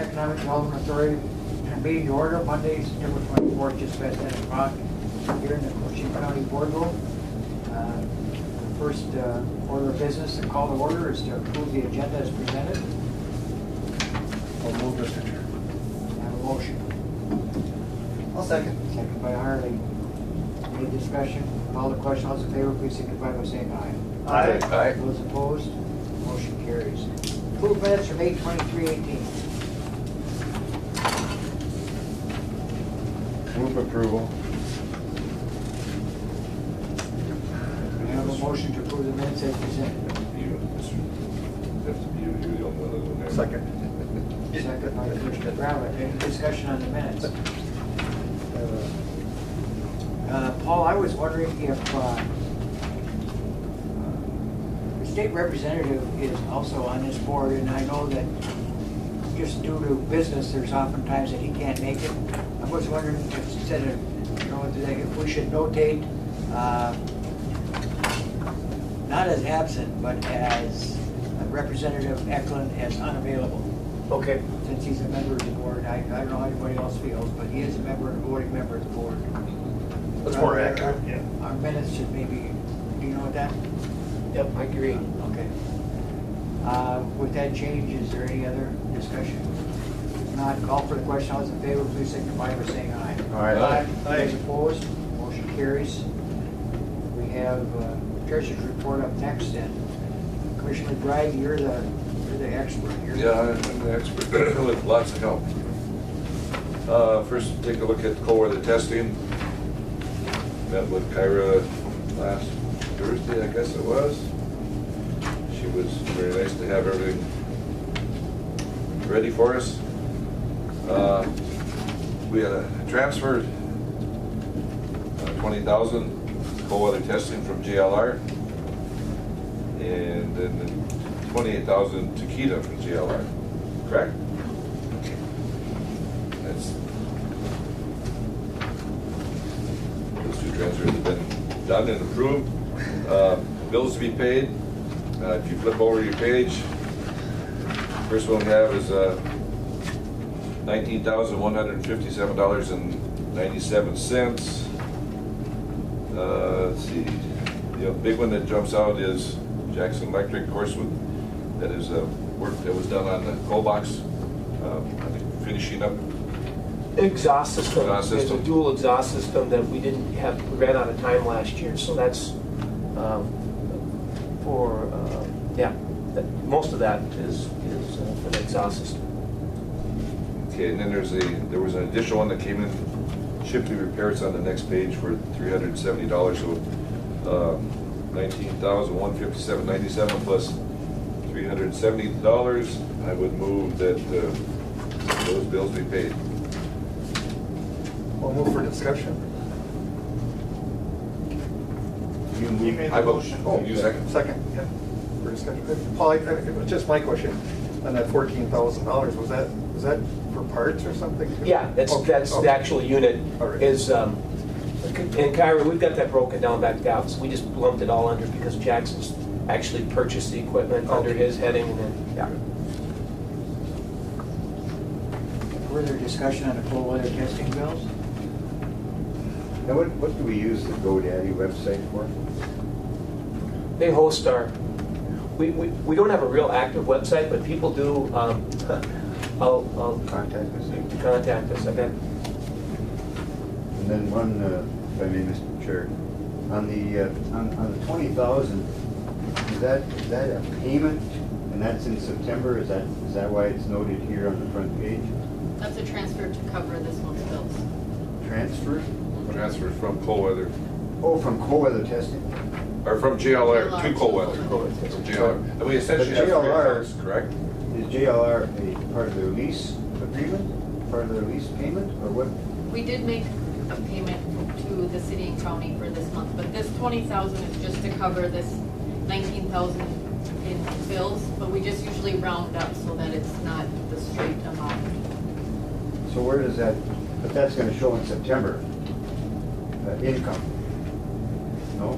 Economic Development Authority meeting to order Monday, September 24th, just past 10 o'clock here in the Cochise County Boardroom. First order of business and call to order is to approve the agenda as presented. I'll move, Mr. Chair. I have a motion. I'll second. Second by Harley. Any discussion? Call the question. All those in favor, please signify by saying aye. Aye. Aye. Those opposed, motion carries. Approved minutes from 8/23/18. Move approval. I have a motion to approve the minutes as presented. You're the only one that's in there. Second. Second by Commissioner Gravitt. Any discussion on the minutes? Paul, I was wondering if the state representative is also on this board, and I know that just due to business, there's oftentimes that he can't make it. I was wondering if instead of, if we should notate, not as absent, but as Representative Eklund as unavailable. Okay. Since he's a member of the board, I don't know how anybody else feels, but he is a voting member of the board. That's more accurate, yeah. Our minutes should maybe, do you know what that? Yep, I agree. Okay. With that change, is there any other discussion? If not, call for the question. All those in favor, please signify by saying aye. Aye. Those opposed, motion carries. We have Treasurer's report up next, and Commissioner Bragg, you're the expert. Yeah, I'm the expert with lots of help. First, take a look at cold weather testing. Met with Kyra last Thursday, I guess it was. She was very nice to have everything ready for us. We had transferred 20,000 cold weather testing from JLR, and then 28,000 to Keda from JLR. Correct? That's those two transfers have been done and approved. Bills to be paid. If you flip over your page, first one we have is $19,157.97. Let's see. The big one that jumps out is Jackson Electric, of course, that is work that was done on the coal box. I think finishing up. Exhaust system. Exhaust system. There's a dual exhaust system that we didn't have, we ran out of time last year, so that's most of that is for the exhaust system. Okay, and then there was an additional one that came in, shipping repairs on the next page for $370, so $19,157.97 plus $370. I would move that those bills be paid. I'll move for discussion. You made I the vote. motion. Oh, you second? Second, yeah, for discussion. Paul, it was just my question. On that $14,000, was that for parts or something? Yeah, that's Okay. the actual unit. All right. Is and Kyra, we've got that broken down back at the office. We just lumped it all under because Jackson's actually purchased the equipment under his heading, and then Further discussion on the cold weather testing bills? Now, what do we use the GoDaddy website for? they host our. We don't have a real active website, but people do. I'll Contact us. contact us. Okay. And then one, if I may, Mr. Chair, on the 20,000, is that a payment, and that's in September? Is that why it's noted here on the front page? That's a transfer to cover this month's bills. Transfer? Transfer from cold weather, Oh, from cold weather testing. or from JLR to cold weather. Cold From JLR. And we essentially But have three JLR accounts, correct? Is JLR a part of their lease agreement, part of their lease payment, or what? We did make a payment to the city and county for this month, but this 20,000 is just to cover this 19,000 in bills, but we just usually round up so that it's not the straight amount. So where does that, but that's gonna show in September, income? No?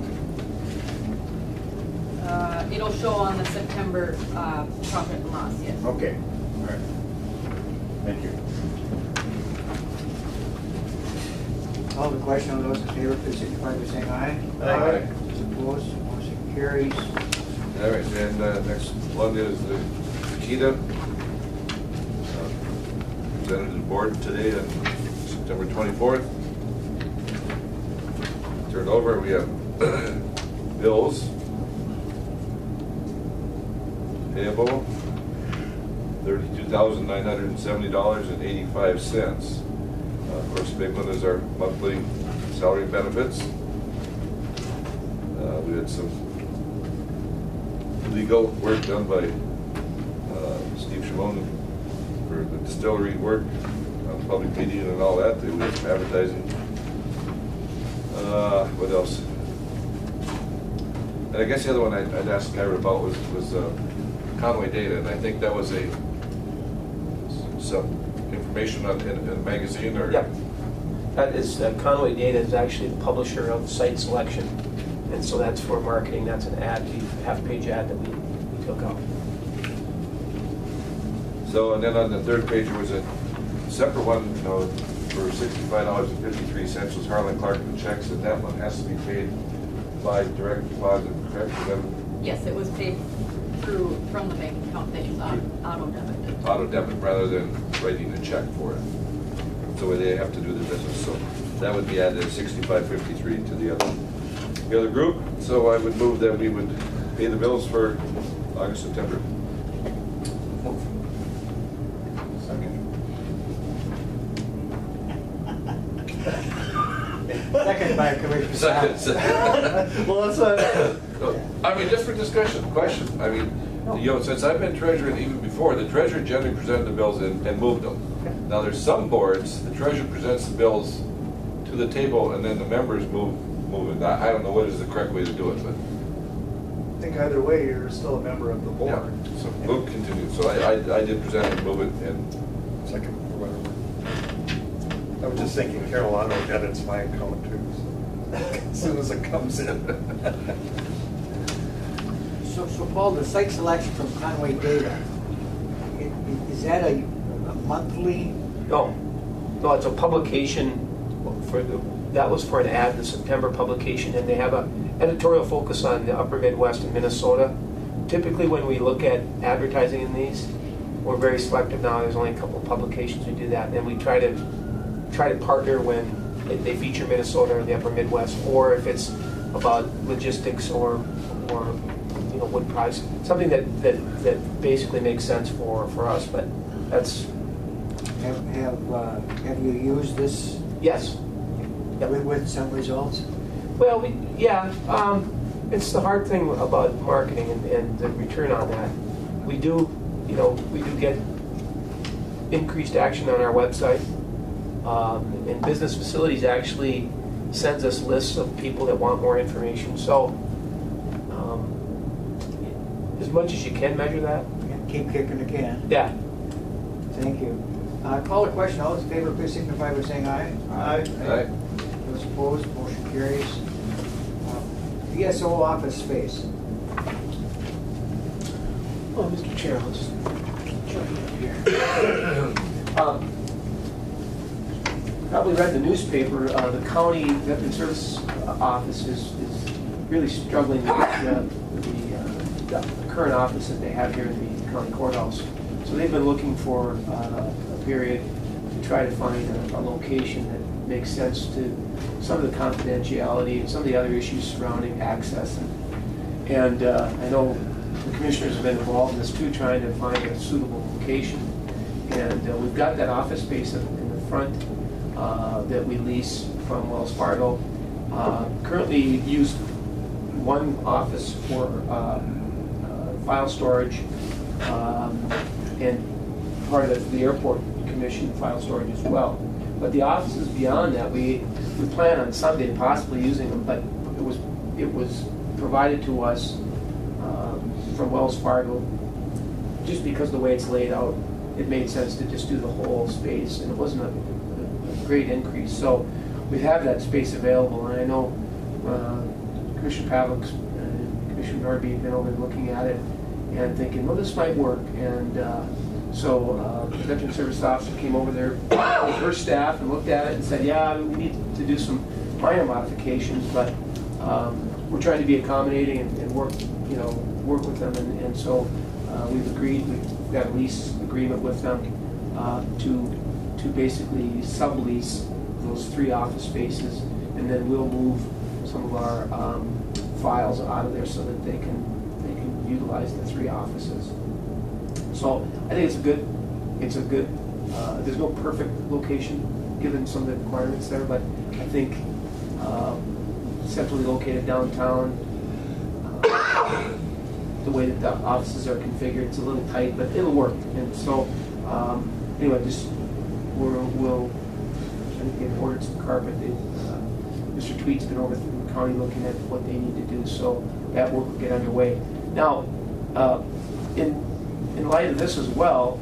It'll show on the September profit and loss, yes. Okay, all right. Thank you. Call the question, all those in favor, please signify by saying aye. Aye. Those opposed, motion carries. All right, and next one is the Keda. Presented to the board today on September 24th. Turn over, we have bills payable, $32,970.85. Of course, the big one is our monthly salary and benefits. We had some legal work done by Steve Shimon for the distillery work on public media and all that. They were advertising. What else? And I guess the other one I'd asked Kyra about was Conway Data, and I think that was some information in a magazine or. Yep. That is, Conway Data is actually the publisher of Site Selection. And so that's for marketing. That's an ad, half-page ad that we took out. So, and then on the third page, there was a separate one, you know, for $65.53 was Harlan Clark and checks, and that one has to be paid by direct deposit, correct? Yes, it was paid from the bank account that is auto debited. Auto debit rather than writing a check for it. That's the way they have to do their business. So that would be added at $65.53 to the other group. So I would move that we would pay the bills for August, September. Second by Commissioner Second. Sapp. Well, that's I mean, just for discussion, question. I mean, you know, since I've been treasurer and even before, the treasurer generally presented the bills and moved them. Now, there's some boards, the treasurer presents the bills to the table and then the members move it. I don't know what is the correct way to do it, but. I think either way, you're still a member of the board. Yeah, so move continue. So I did present and move it and. Second, or whatever. I was just thinking Carolina edits my account too, so as soon as it comes in. So Paul, the site selection from Conway Data, is that a monthly? No, it's a publication that was for an ad, the September publication, and they have a editorial focus on the upper Midwest and Minnesota. Typically when we look at advertising in these, we're very selective now. There's only a couple of publications we do that, and then we try to partner when they feature Minnesota or the upper Midwest, or if it's about logistics or you know, wood price, something that basically makes sense for us. But that's Have you used this yes. with some results? Well, it's the hard thing about marketing and the return on that. We do get increased action on our website. And Business Facilities actually sends us lists of people that want more information. So, as much as you can measure that. Keep kicking the can. Yeah. Thank you. Call the question. All those in favor, please signify by saying aye. Aye. Aye. Those opposed, motion carries. VSO office space. Oh, Mr. Chair, let's jump in here. Probably read the newspaper. The county veteran service office is really struggling with the current office that they have here in the county courthouse. So they've been looking for a period to try to find a location that makes sense to some of the confidentiality and some of the other issues surrounding access. And I know the commissioners have been involved in this too, trying to find a suitable location. And we've got that office space in the front that we lease from Wells Fargo. Currently use one office for file storage and part of the airport commission file storage as well. But the offices beyond that, we plan on someday possibly using them, but it was provided to us from Wells Fargo just because of the way it's laid out. It made sense to just do the whole space, and it wasn't a great increase. So we have that space available, and I know Commissioner Pavlik and Commissioner Norby have been looking at it and thinking, well, this might work. And So the Veteran Service Officer came over there with her staff and looked at it and said, yeah, we need to do some minor modifications, but we're trying to be accommodating and work with them. And so we've agreed, we've got a lease agreement with them to basically sublease those 3 office spaces, and then we'll move some of our files out of there so that they can utilize the 3 offices. So I think it's a good, there's no perfect location given some of the requirements there, but I think centrally located downtown, the way that the offices are configured, it's a little tight, but it'll work. And so anyway, just we'll I think they've ordered some carpet. Mr. Tweed's been over through the county looking at what they need to do, so that work will get underway. Now, in light of this as well,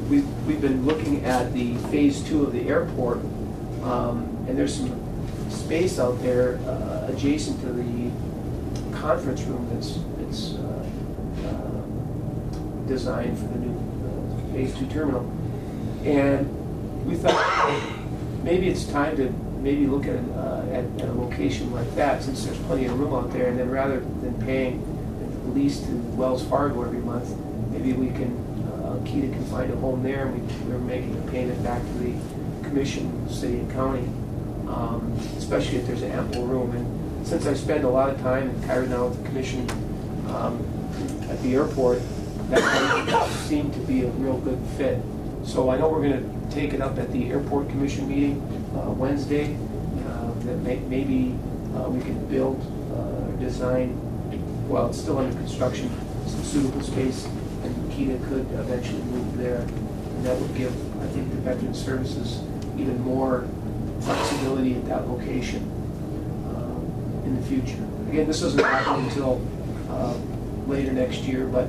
we've been looking at the phase 2 of the airport, and there's some space out there adjacent to the conference room that's designed for the new phase 2 terminal. And we thought maybe it's time to maybe look at a location like that, since there's plenty of room out there, and then rather than paying the lease to Wells Fargo every month, maybe we can, Keda can find a home there, and we're making a payment back to the commission, city and county, especially if there's ample room. And since I spend a lot of time in Keda now with the commission at the airport, that seemed to be a real good fit. So I know we're going to take it up at the airport commission meeting Wednesday, that maybe we can build or design, well, it's still under construction, some suitable space, and Keda could eventually move there. And that would give, I think, the Veteran Services even more flexibility at that location in the future. Again, this doesn't happen until later next year, but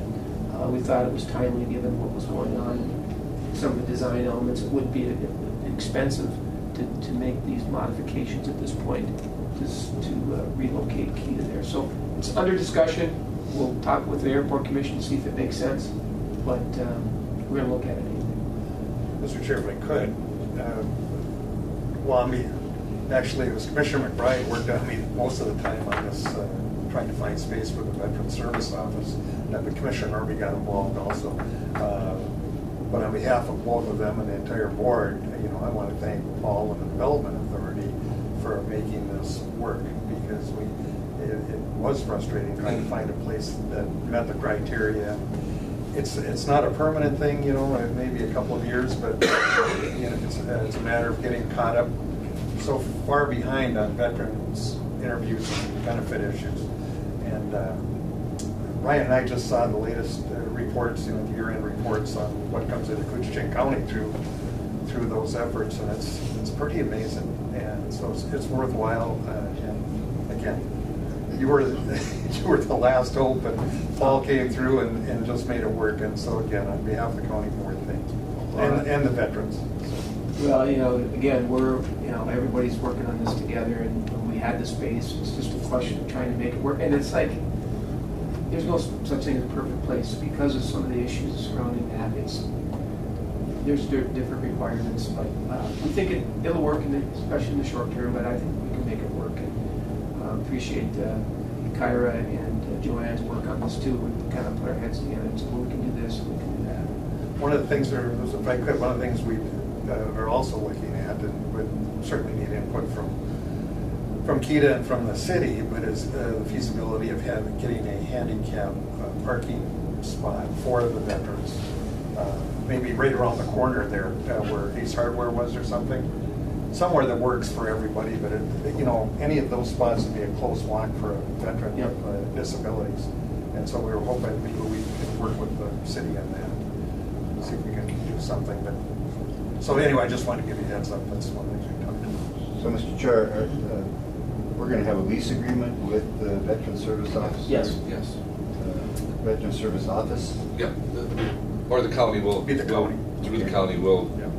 we thought it was timely given what was going on. Some of the design elements, it would be expensive to make these modifications at this point, to relocate Keda there. So it's under discussion. We'll talk with the airport commission to see if it makes sense, but we're going to look at it anyway. Mr. Chair, if I could, actually it was Commissioner McBride worked on me most of the time on this, trying to find space for the Veteran Service Office. But Commissioner Norby got involved also. But on behalf of both of them and the entire board, I want to thank Paul and the Development Authority for making this work, because it was frustrating trying to find a place that met the criteria. It's not a permanent thing, maybe a couple of years, but it's a matter of getting caught up so far behind on veterans interviews and benefit issues. And Ryan and I just saw the latest reports, the year-end reports on what comes into Coochin County through those efforts, and it's pretty amazing. And so it's worthwhile. And again, you were the last hope, and Paul came through and just made it work. And so again, on behalf of the county board, thank you, and the veterans. Well, again, everybody's working on this together, and when we had the space, it's just a question of trying to make it work. And it's like, there's no such thing as a perfect place because of some of the issues surrounding that. There's different requirements, but we think it'll work, especially in the short term, but I think we can make it work. And appreciate Kyra and Joanne's work on this too. We kind of put our heads together and said, well, we can do this, and we can do that. One of the things, if I could, one of the things we are also looking at, and would certainly need input from Keda and from the city, but is the feasibility of getting a handicap parking spot for the veterans. Maybe right around the corner there where Ace Hardware was or something. Somewhere that works for everybody, but any of those spots would be a close walk for a veteran with disabilities. And so we were hoping maybe we could work with the city on that, see if we can do something. But so anyway, I just wanted to give you a heads up. That's one thing we talked about. So, Mr. Chair, we're going to have a lease agreement with the Veteran Service Office? Yes. Yes. Veteran Service Office? Yeah. Or the county will. Be the county. Through the county will Yeah.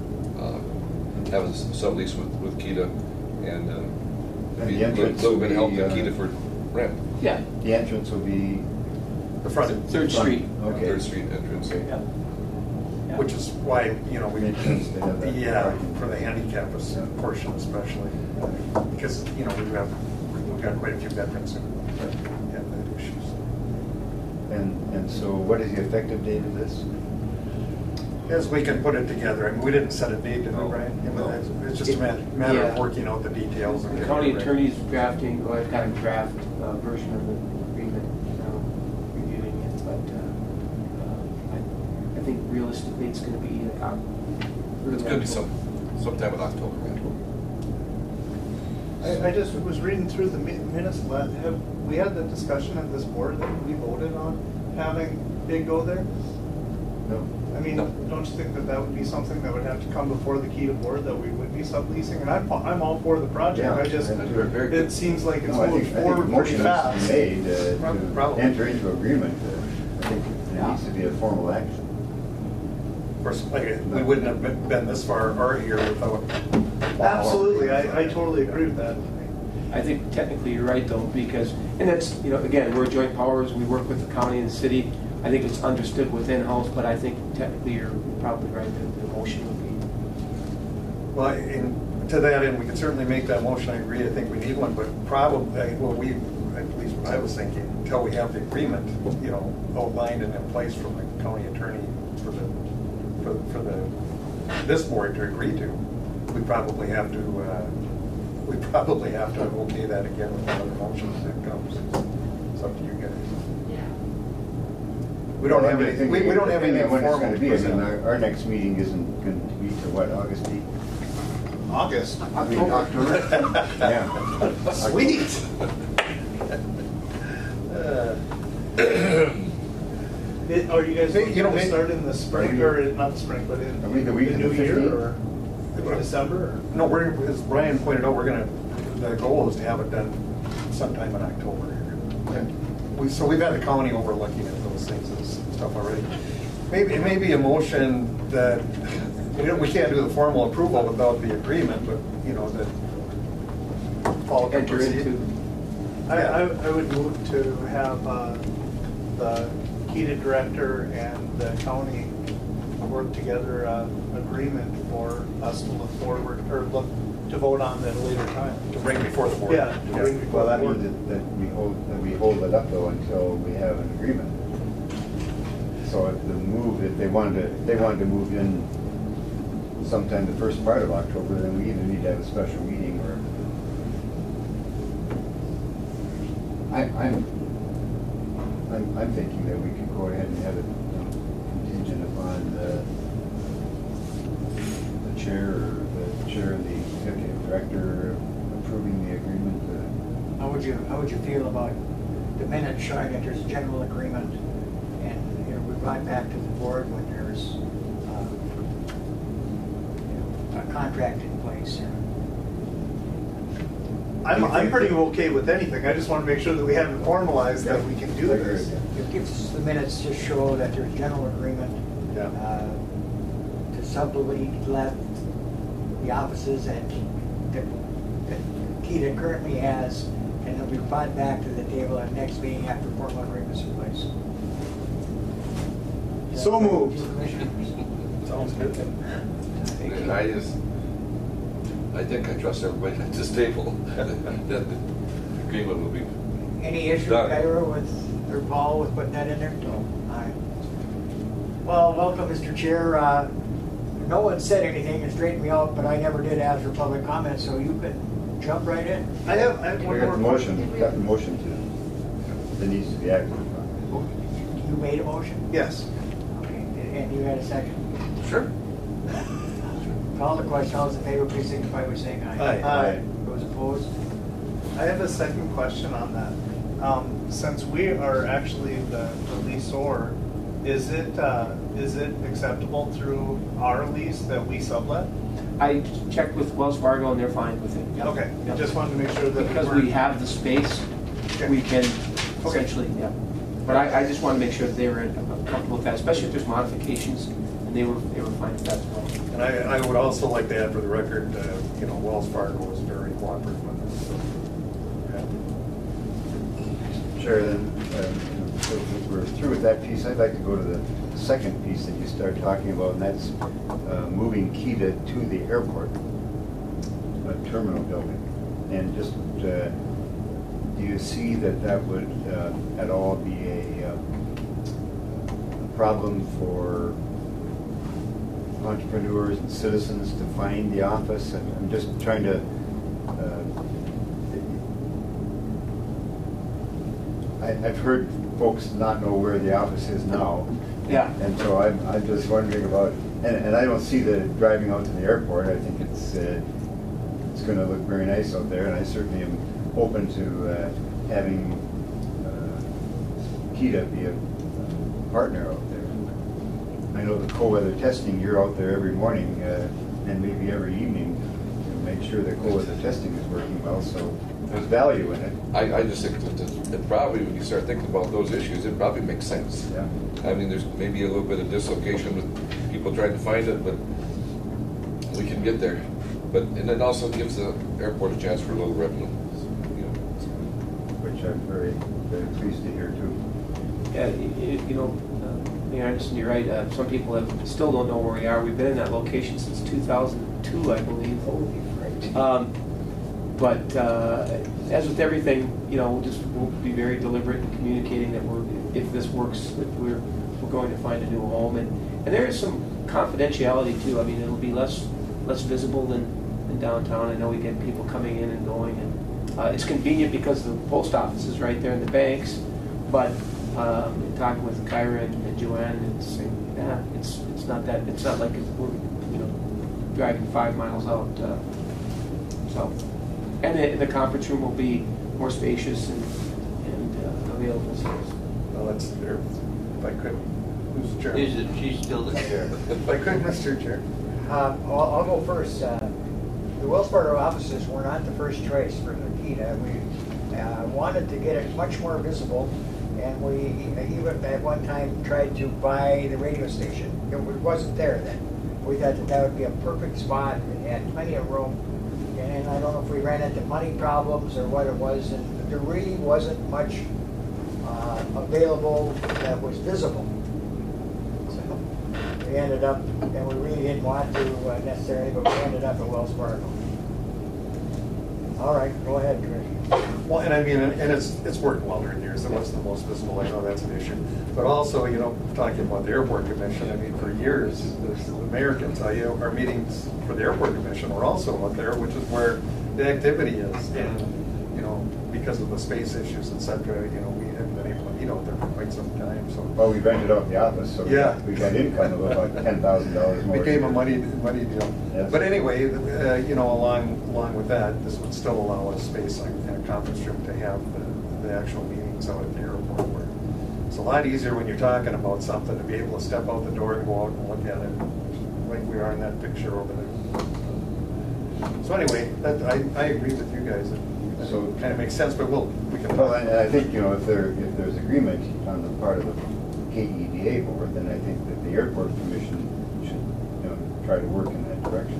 have a sublease with Keda and the entrance a little bit of help will with be, Keda for rent. Yeah. The entrance will be... The front. Third Street. Okay. 3rd Street entrance. Okay. Yeah. which is why, you know, we, Makes sense to have that. yeah, for the handicap portion especially. Because, you know, we've got quite a few veterans who have that issue. And so what is the effective date of this? As we can put it together, I mean, we didn't set a date, did we, No. Brian? No. It's just a matter of Yeah. working out the details. and The getting county it ready. attorney's drafting, well, I've got a draft version of the agreement, reviewing it, but I think realistically it's gonna be It's gonna be sometime in October. I just was reading through the minutes, have we had that discussion at this board that we voted on having Big go there? No. I mean, No. don't you think that that would be something that would have to come before the Keda board, that we would be subleasing? And I'm all for the project, Yeah, I just, I do. Very good. it seems like it's No, I moving think a forward pretty motion has fast. to be made to Probably. enter into agreement. I think there needs to be a formal action. Of course, like, we wouldn't have been this far or here without. Absolutely, I totally agree with that. I think technically you're right though, because, and that's, you know, again, we're joint powers, we work with the county and the city. I think it's understood within house, but I think technically you're probably right that the motion would be. Well, and to that end, we could certainly make that motion, I agree, I think we need one, but probably, well, at least what I was thinking, until we have the agreement, you know, outlined and in place from the county attorney for this board to agree to, we probably have to okay that again with another motion as it comes. It's up to you guys. We don't have anything, we don't have anything when it's formal. going to be. I mean, present. our next meeting isn't going to be to what, August 8th? August. I mean, October? Yeah. Sweet. Are you guys looking You know, to maybe- start in the spring, or not the spring, but in Are we the week of new the year, 15th? or December? Or? No, as Brian pointed out, the goal is to have it done sometime in October. So we've had the county over looking at those things and stuff already. Maybe, it may be a motion that, we can't do the formal approval without the agreement, but, you know, that Paul can Enter proceed. into, I would move to have the Keda director and the county work together agreement for us to look forward, or look to vote on at a later time. To bring before the board. Yeah, to bring before Well, that the board. means that we hold it up though until we have an agreement. So if they wanted to move in sometime the first part of October, then we either need to have a special meeting or. I'm thinking that we could go ahead and have it contingent upon the chair and the executive director approving the agreement. How would you feel about the minutes showing that there's a general agreement and, you know, we brought back to the board when there's, you know, a contract in place? I'm pretty okay with anything, I just want to make sure that we have it formalized, that we can do I agree this. with It gives the minutes to show that there's general agreement Yeah. to sublet the offices that Keda currently has, and it'll be brought back to the table at the next meeting after formal agreements in place. So moved. Commissioners? Sounds good. And I think I trust everybody at this table, that the agreement will be, Any issue, Done. Kyra, with, or Paul, with putting that in there? No. All right. Well, welcome, Mr. Chair. No one said anything and straightened me out, but I never did ask for public comment, so you can jump right in. I have We one got more the question. motion, got the motion that needs to be acted upon. You made a motion? Yes. Okay, and you had a second? sure. Call the question, all those in favor, please signify by saying aye. Aye. Those opposed? I have a second question on that. Since we are actually the leaseor, is it acceptable through our lease that we sublet? I checked with Wells Fargo and they're fine with it. Yep. Okay, I Yep. just wanted to make sure that. Because we have the space, we can essentially, yeah. But I just want to make sure that they were comfortable with that, especially if there's modifications, and they were fine with that as well. And I would also like to add for the record, you know, Wells Fargo was very cooperative with us. So, Chair, then, so if we're through with that piece, I'd like to go to the second piece that you started talking about, and that's moving Keda to the airport terminal building. And just, do you see that that would at all be a problem for entrepreneurs and citizens to find the office? And I'm just trying to, I've heard folks not know where the office is now. Yeah. And so I'm just wondering about, and I don't see that driving out to the airport. I think it's going to look very nice out there, and I certainly am open to having Keda be a partner out there. I know the cold weather testing, you're out there every morning and maybe every evening to make sure that cold weather testing is working well, so there's value in it. I just think that it probably, when you start thinking about those issues, it probably makes sense. Yeah. I mean, there's maybe a little bit of dislocation with people trying to find it, but we can get there. And it also gives the airport a chance for a little revenue. You know. Which I'm very, very pleased to hear too. Yeah, you know, Mayor Anderson, you're right. Some people still don't know where we are. We've been in that location since 2002, I believe. But as with everything, you know, we'll be very deliberate in communicating that if this works, that we're going to find a new home. And there is some confidentiality too. I mean, it'll be less visible than downtown. I know we get people coming in and going, and it's convenient because the post office is right there in the banks. But in talking with Kyra and Joanne, it's not that. It's not like we're driving 5 miles out. So, and the conference room will be more spacious and available. Well, that's there. If I could, who's the chair? She's still the chair. If I could, Mr. Chair. I'll go first. The Wells Fargo offices were not the first choice for the Keda. We wanted to get it much more visible, and we even at one time tried to buy the radio station. It wasn't there then. We thought that would be a perfect spot. It had plenty of room, and I don't know if we ran into money problems or what it was, and there really wasn't much available that was visible. We ended up, and we really didn't want to necessarily, but we ended up at Wells Fargo. All right, go ahead, Trish. Well, and I mean, and it's worked well during years. It wasn't the most visible. I know that's an issue. But also, talking about the airport commission, I mean, for years, the mayor can tell you, our meetings for the airport commission were also out there, which is where the activity is. And, because of the space issues, et cetera, we haven't been able to meet out there for quite some time, so. Well, we rented out the office, so Yeah. we got income of about $10,000 more. Became a money deal. Yes. But anyway, along with that, this would still allow us space in a conference room to have the actual meetings out at the airport. Where it's a lot easier when you're talking about something to be able to step out the door and go out and look at it, like we are in that picture over there. So anyway, I agree with you guys. So it kind of makes sense, but we can. Well, and I think, if there's agreement on the part of the KEDA board, then I think that the airport commission should, try to work in that direction.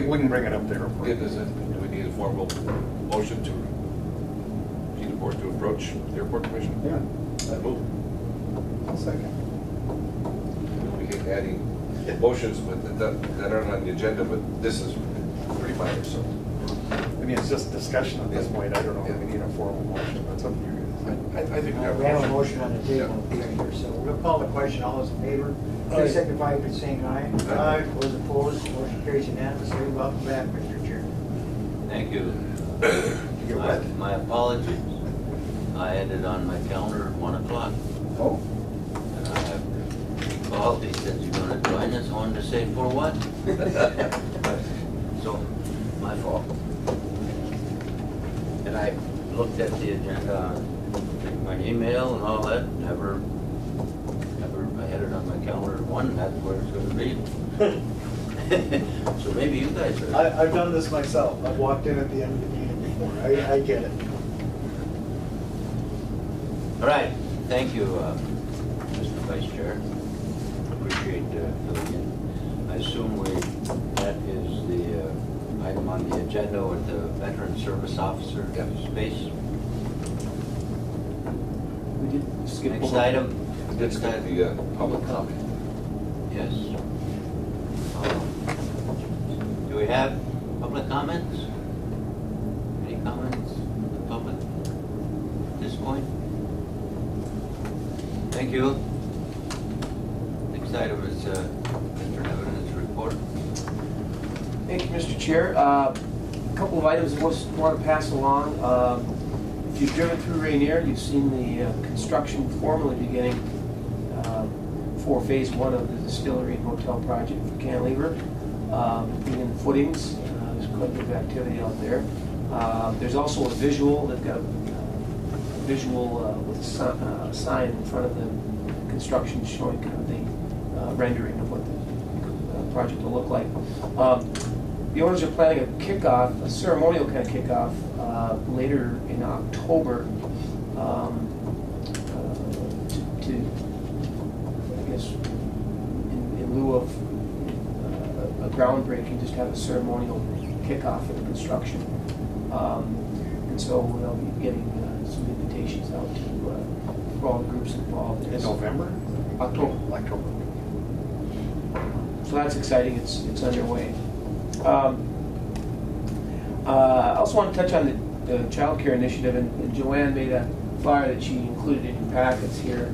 We can bring it up there. Do we need a formal motion to the board to approach the airport commission? Yeah. I move. I'll second. We keep adding motions that aren't on the agenda, but this is pretty minor, so. I mean, it's just discussion at this point. I don't know if we need a formal motion. That's up to you guys. I think we We have a motion on the table here, so we'll call the question. All those in favor, please signify by saying aye. Aye. Those opposed, motion carries unanimously. Welcome back, Mr. Chair. Thank you. You get wet? My apologies. I had it on my calendar at 1 o'clock. Oh, And I have called, he said, "You're gonna join us?" I wanted to say, "For what?" So, my fault. And I looked at the agenda, my email and all that, never, I had it on my calendar at 1, that's where it's gonna be. So maybe you guys are. I've done this myself. I've walked in at the end of the meeting before. I get it. All right, thank you, Mr. Vice Chair. Appreciate filling in. I assume that is the item on the agenda with the Veteran Service Officer Yeah. space. skip Next over. item. It's Next item. the public comment. Yes. Do we have public comments? Any comments from the public at this point? Thank you. Next item is Mr. Nevin's report. Thank you, Mr. Chair. A couple of items I want to pass along. If you've driven through Rainier, you've seen the construction formally beginning for phase 1 of the distillery and hotel project for Cantilever. Beginning footings, there's quite a bit of activity out there. There's also a visual, they've got a visual with a sign in front of the construction showing kind of the rendering of what the project will look like. The owners are planning a kickoff, a ceremonial kind of kickoff, later in October to I guess, in lieu of a groundbreaking, just have a ceremonial kickoff for the construction. And so they'll be getting some invitations out to for all the groups involved. In November? October. October. So that's exciting. It's underway. I also want to touch on the child care initiative, and Joanne made a flyer that she included in your packets here.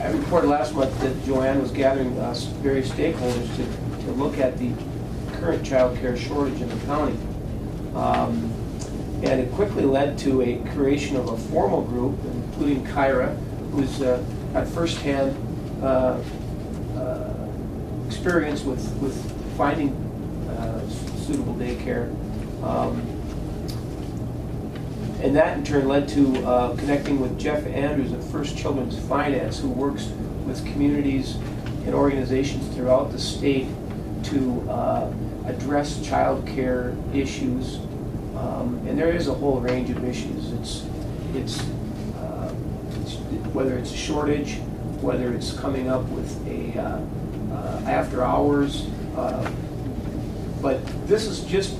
I reported last month that Joanne was gathering various stakeholders to look at the current child care shortage in the county. And it quickly led to a creation of a formal group, including Kyra, who's got firsthand experience with finding suitable daycare. And that in turn led to connecting with Jeff Andrews at First Children's Finance, who works with communities and organizations throughout the state to address child care issues. And there is a whole range of issues. It's whether it's a shortage, whether it's coming up with a after hours, but this is just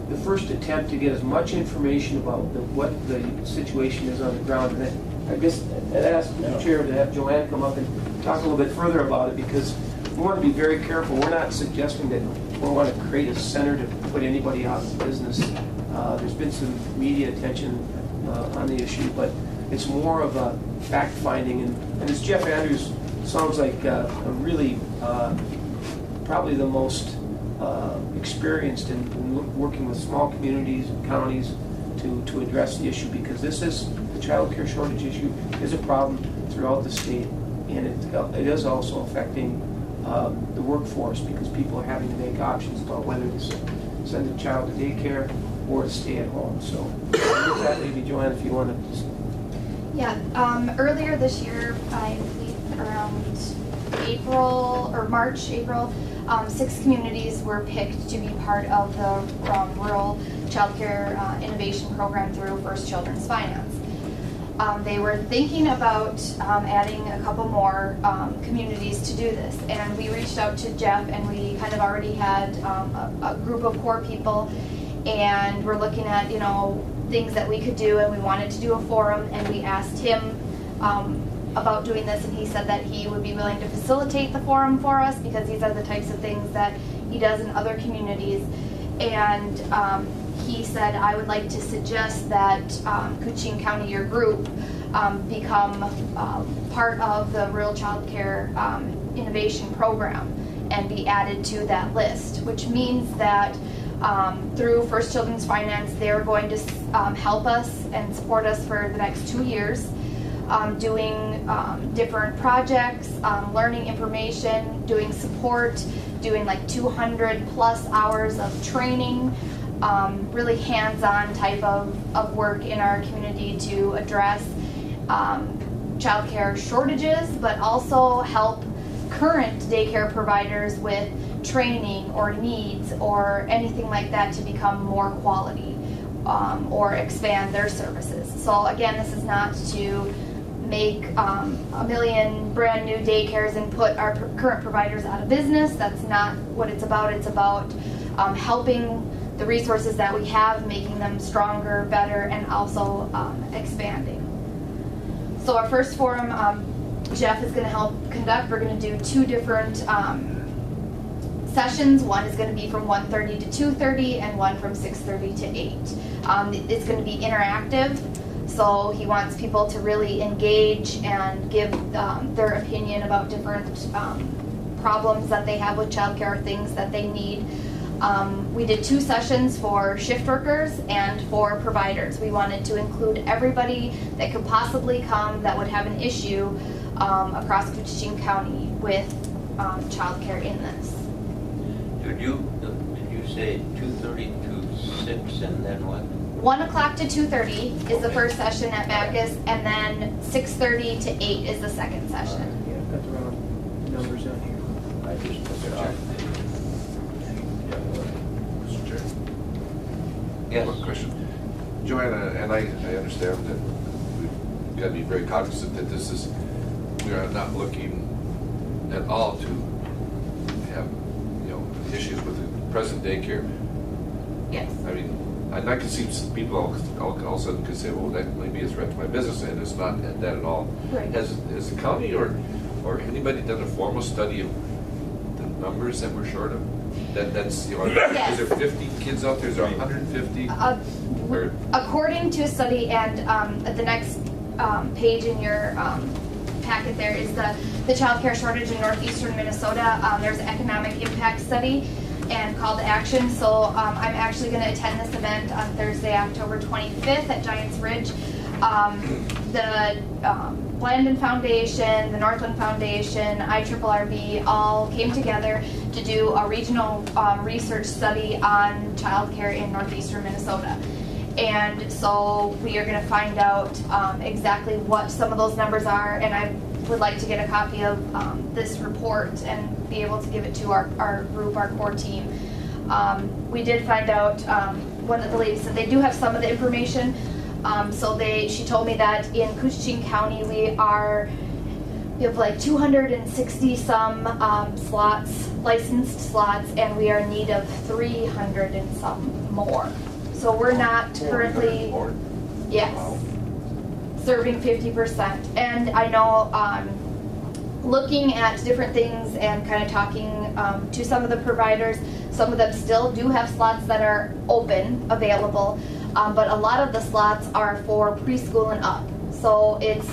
the first attempt to get as much information about what the situation is on the ground. And I guess I'd ask the chair to have Joanne come up and talk a little bit further about it, because we want to be very careful. We're not suggesting that we want to create a center to put anybody out of business. There's been some media attention on the issue, but it's more of a fact-finding. And as Jeff Andrews sounds like a really probably the most experienced in working with small communities and counties to address the issue, because the child care shortage issue is a problem throughout the state, and it is also affecting the workforce, because people are having to make options about whether to send a child to daycare or to stay at home. So with that, maybe Joanne, if you want to just... Yeah, earlier this year, I believe around March, April, 6 communities were picked to be part of the Rural Child Care Innovation Program through First Children's Finance. They were thinking about adding a couple more communities to do this, and we reached out to Jeff, and we kind of already had a group of core people, and we're looking at things that we could do, and we wanted to do a forum, and we asked him about doing this, and he said that he would be willing to facilitate the forum for us, because these are the types of things that he does in other communities. And he said, I would like to suggest that Kuching County, your group, become part of the Rural Child Care Innovation Program and be added to that list, which means that through First Children's Finance, they're going to help us and support us for the next 2 years, doing different projects, learning information, doing support, doing like 200 plus hours of training, really hands-on type of work in our community to address childcare shortages, but also help current daycare providers with training or needs or anything like that to become more quality or expand their services. So again, this is not to make a million brand new daycares and put our current providers out of business. That's not what it's about. It's about helping the resources that we have, making them stronger, better, and also expanding. So our first forum, Jeff is going to help conduct. We're going to do 2 different sessions. One is going to be from 1:30 to 2:30 and one from 6:30 to 8. It's going to be interactive, so he wants people to really engage and give their opinion about different problems that they have with childcare, things that they need. We did 2 sessions for shift workers and for providers. We wanted to include everybody that could possibly come that would have an issue across Coochin County with childcare in this. Did you say 2:30 to 6 and then what? 1 o'clock to 2:30 is the first session at Bacchus, and then 6:30 to 8 is the second session. Yeah, I've got the wrong numbers on here. I just took it off. Mr. Chair. Yes. One question. Joanna, and I understand that we've got to be very cognizant that this is, we are not looking at all to have, issues with the present daycare. Yes. I mean, and I can see some people all of a sudden could say, well, that may be a threat to my business, and it's not that at all. Right. Has the county or anybody done a formal study of the numbers that we're short of? That's, Yes. Is there 50 kids out there? Is there 150? Or- According to a study, and at the next page in your packet there is the child care shortage in northeastern Minnesota. There's an economic impact study and call to action. So I'm actually going to attend this event on Thursday, October 25th at Giants Ridge. The Blandon Foundation, the Northland Foundation, IRRB all came together to do a regional research study on childcare in northeastern Minnesota. And so we are going to find out exactly what some of those numbers are, and I would like to get a copy of this report and be able to give it to our group, our core team. We did find out, one of the ladies said they do have some of the information. She told me that in Coochin County we have like 260 some slots, licensed slots, and we are in need of 300 and some more. So we're not currently, yes, serving 50%. And I know looking at different things and kind of talking to some of the providers, some of them still do have slots that are open, available, but a lot of the slots are for preschool and up. So it's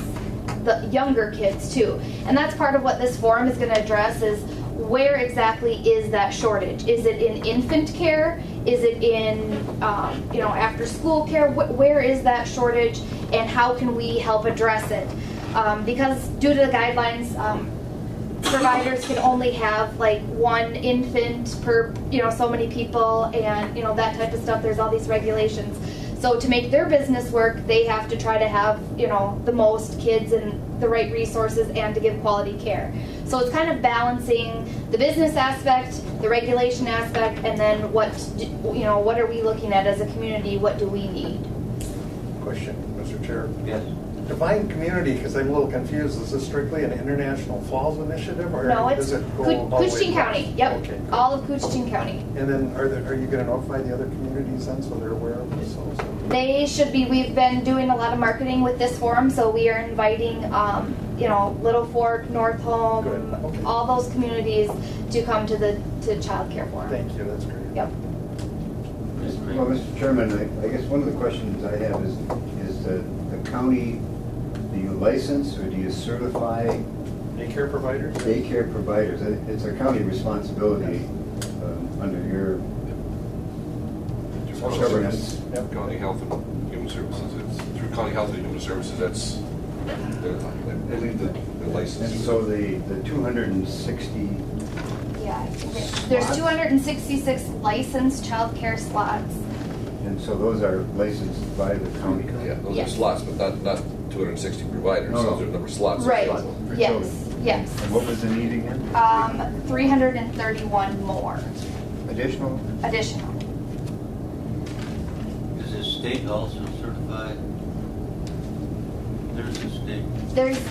the younger kids too. And that's part of what this forum is going to address is where exactly is that shortage? Is it in infant care? Is it in after school care? Where is that shortage, and how can we help address it? Because due to the guidelines, providers can only have like 1 infant per so many people, and that type of stuff. There's all these regulations. So to make their business work, they have to try to have the most kids and the right resources and to give quality care. So it's kind of balancing the business aspect, the regulation aspect, and then what are we looking at as a community? What do we need? Question, Mr. Chair. Yes. Define community, because I'm a little confused. Is this strictly an International Falls initiative, or No, it's does it go all the way Coochin across? County. Yep, Okay, good. all of Coochin County. And then are you going to notify the other communities then, so they're aware of this also? They should be. We've been doing a lot of marketing with this forum, so we are inviting, Little Fork, North Home, Good, okay. all those communities to come to the Child Care Forum. Thank you, that's great. Yep. Well, Mr. Chairman, I guess one of the questions I have is the county, do you license or do you certify Daycare providers? daycare providers? It's a county responsibility under your governance. Yep. County Health and Human Services, it's through County Health and Human Services, that's, I believe the license. And so the 260, Yeah, there's Slots? 266 licensed child care slots. and so those are licensed by the county? Yeah, those are Yes. slots, but not 260 providers, No, no. those are the number of slots. Right, slots. yes, yes. And what was the need again? 331 more Additional? additional. Is this state also certified? there's a state.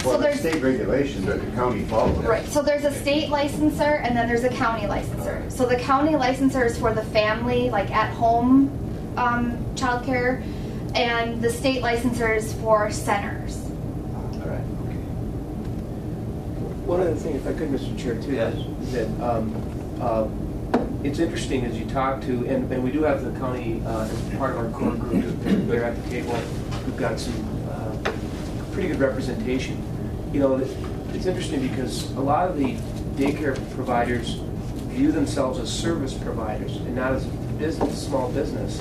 Well, there's state regulations that the county follows. Right, so there's a state licensor and then there's a county licensor. So the county licensor is for the family, like at home childcare, and the state licensor is for centers. All right, okay. One other thing, if I could, Mr. Chair, too, Yes. is that it's interesting as you talk to, and we do have the county as part of our core group, they're at the table. We've got some pretty good representation. You know, it's interesting because a lot of the daycare providers view themselves as service providers and not as business, small business.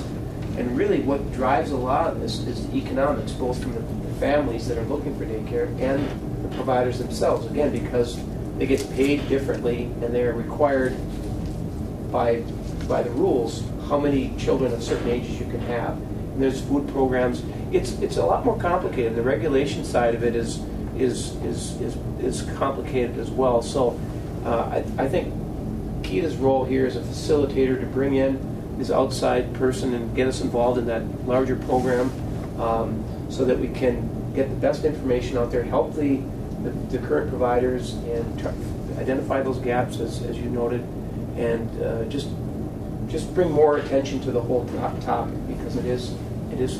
And really what drives a lot of this is the economics, both from the families that are looking for daycare and the providers themselves. Again, because they get paid differently and they're required by the rules how many children of certain ages you can have. And there's food programs. It's a lot more complicated. The regulation side of it is complicated as well. So I think Keda's role here is a facilitator to bring in this outside person and get us involved in that larger program, so that we can get the best information out there, help the current providers, and identify those gaps as you noted, and just bring more attention to the whole topic, because it is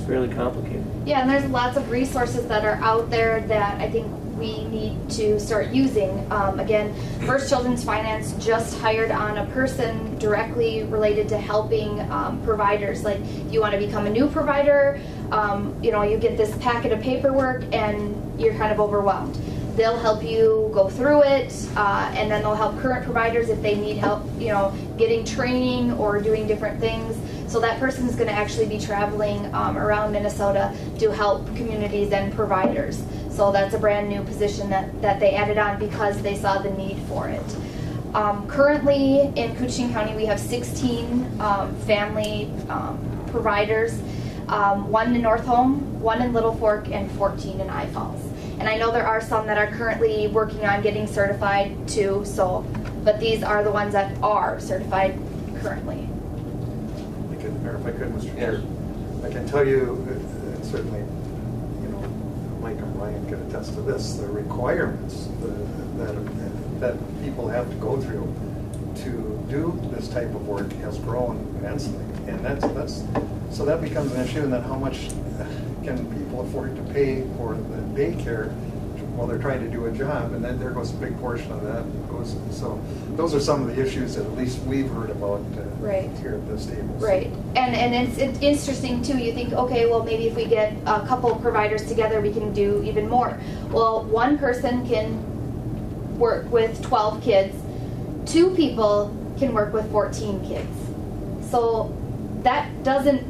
fairly complicated. Yeah, and there's lots of resources that are out there that I think we need to start using. Again, First Children's Finance just hired on a person directly related to helping providers. Like, you want to become a new provider, you get this packet of paperwork and you're kind of overwhelmed. They'll help you go through it, and then they'll help current providers if they need help, getting training or doing different things. So that person is going to actually be traveling around Minnesota to help communities and providers. So that's a brand new position that they added on because they saw the need for it. Currently in Coochin County, we have 16 family providers, 1 in North Home, 1 in Little Fork, and 14 in Falls. And I know there are some that are currently working on getting certified too, but these are the ones that are certified currently. If I could, Mr. Chair, I can tell you, certainly, Mike and Ryan can attest to this, the requirements that people have to go through to do this type of work has grown immensely. And so that becomes an issue, and then how much can people afford to pay for the daycare while they're trying to do a job, and then there goes a big portion of that goes. So those are some of the issues that at least we've heard about Right. here at this table. Right, and it's interesting too. You think, okay, well maybe if we get a couple providers together, we can do even more. Well, one person can work with 12 kids, 2 people can work with 14 kids. So that doesn't.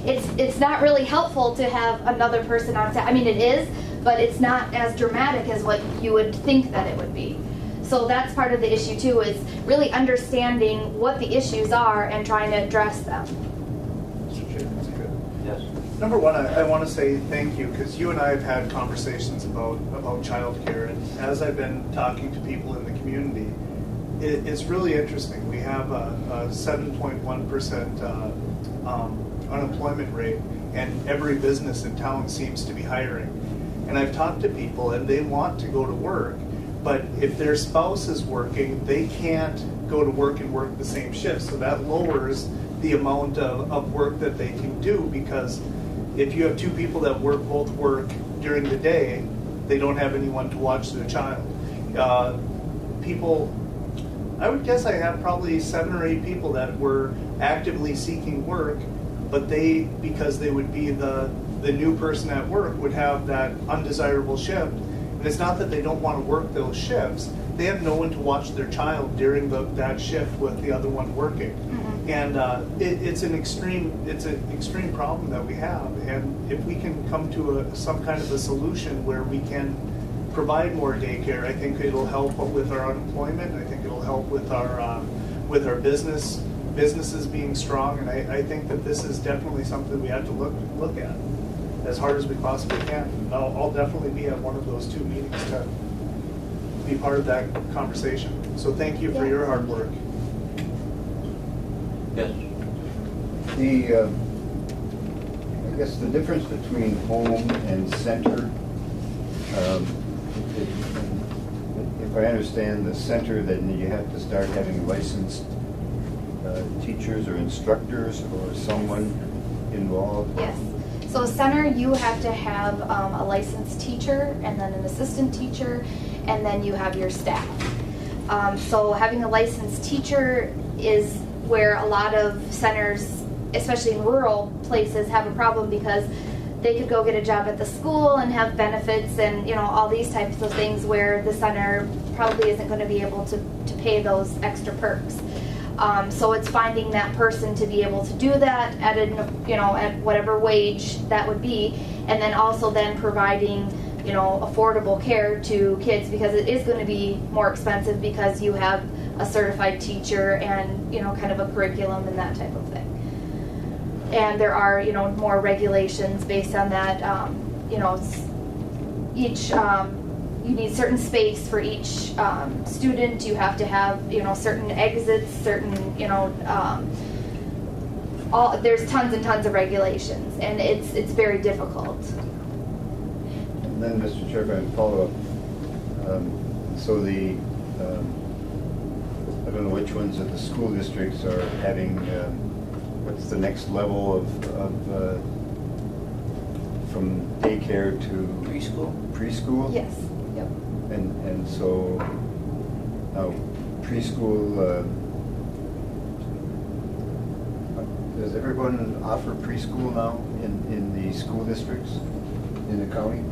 It's not really helpful to have another person on staff. I mean, it is, but it's not as dramatic as what you would think that it would be. So that's part of the issue too, is really understanding what the issues are and trying to address them. Mr. Chair, that's good. Yes. Number one, I want to say thank you, because you and I have had conversations about childcare, and as I've been talking to people in the community, it's really interesting. We have a 7.1% unemployment rate, and every business in town seems to be hiring. And I've talked to people, and they want to go to work, but if their spouse is working, they can't go to work and work the same shift. So that lowers the amount of work that they can do, because if you have 2 people that both work during the day, they don't have anyone to watch their child. I would guess I have probably 7 or 8 people that were actively seeking work, but because they would be the new person at work, would have that undesirable shift. And it's not that they don't want to work those shifts, they have no one to watch their child during that shift with the other one working. Mm-hmm. And it's an extreme problem that we have. And if we can come to some kind of a solution where we can provide more daycare, I think it'll help with our unemployment. I think it'll help with our businesses being strong. And I think that this is definitely something we have to look at as hard as we possibly can. And I'll definitely be at one of those 2 meetings to be part of that conversation. So thank you for your hard work. Yes. I guess the difference between home and center If I understand the center, then you have to start having licensed teachers or instructors or someone involved? Yes. So center, you have to have a licensed teacher and then an assistant teacher, and then you have your staff. So having a licensed teacher is where a lot of centers, especially in rural places, have a problem because they could go get a job at the school and have benefits and, you know, all these types of things where the center probably isn't going to be able to pay those extra perks. So it's finding that person to be able to do that at at whatever wage that would be, and then also then providing, you know, affordable care to kids, because it is going to be more expensive because you have a certified teacher and, you know, kind of a curriculum and that type of thing. And there are, you know, more regulations based on that. You know, each you need certain space for each student. You have to have, you know, certain exits, certain, you know, there's tons and tons of regulations, and it's very difficult. And then, Mr. Chair, if I can follow up. So the, I don't know which ones of the school districts are having, what's the next level of from daycare to Preschool? preschool? Yes. Yep. And so now preschool, does everyone offer preschool now in the school districts in the county?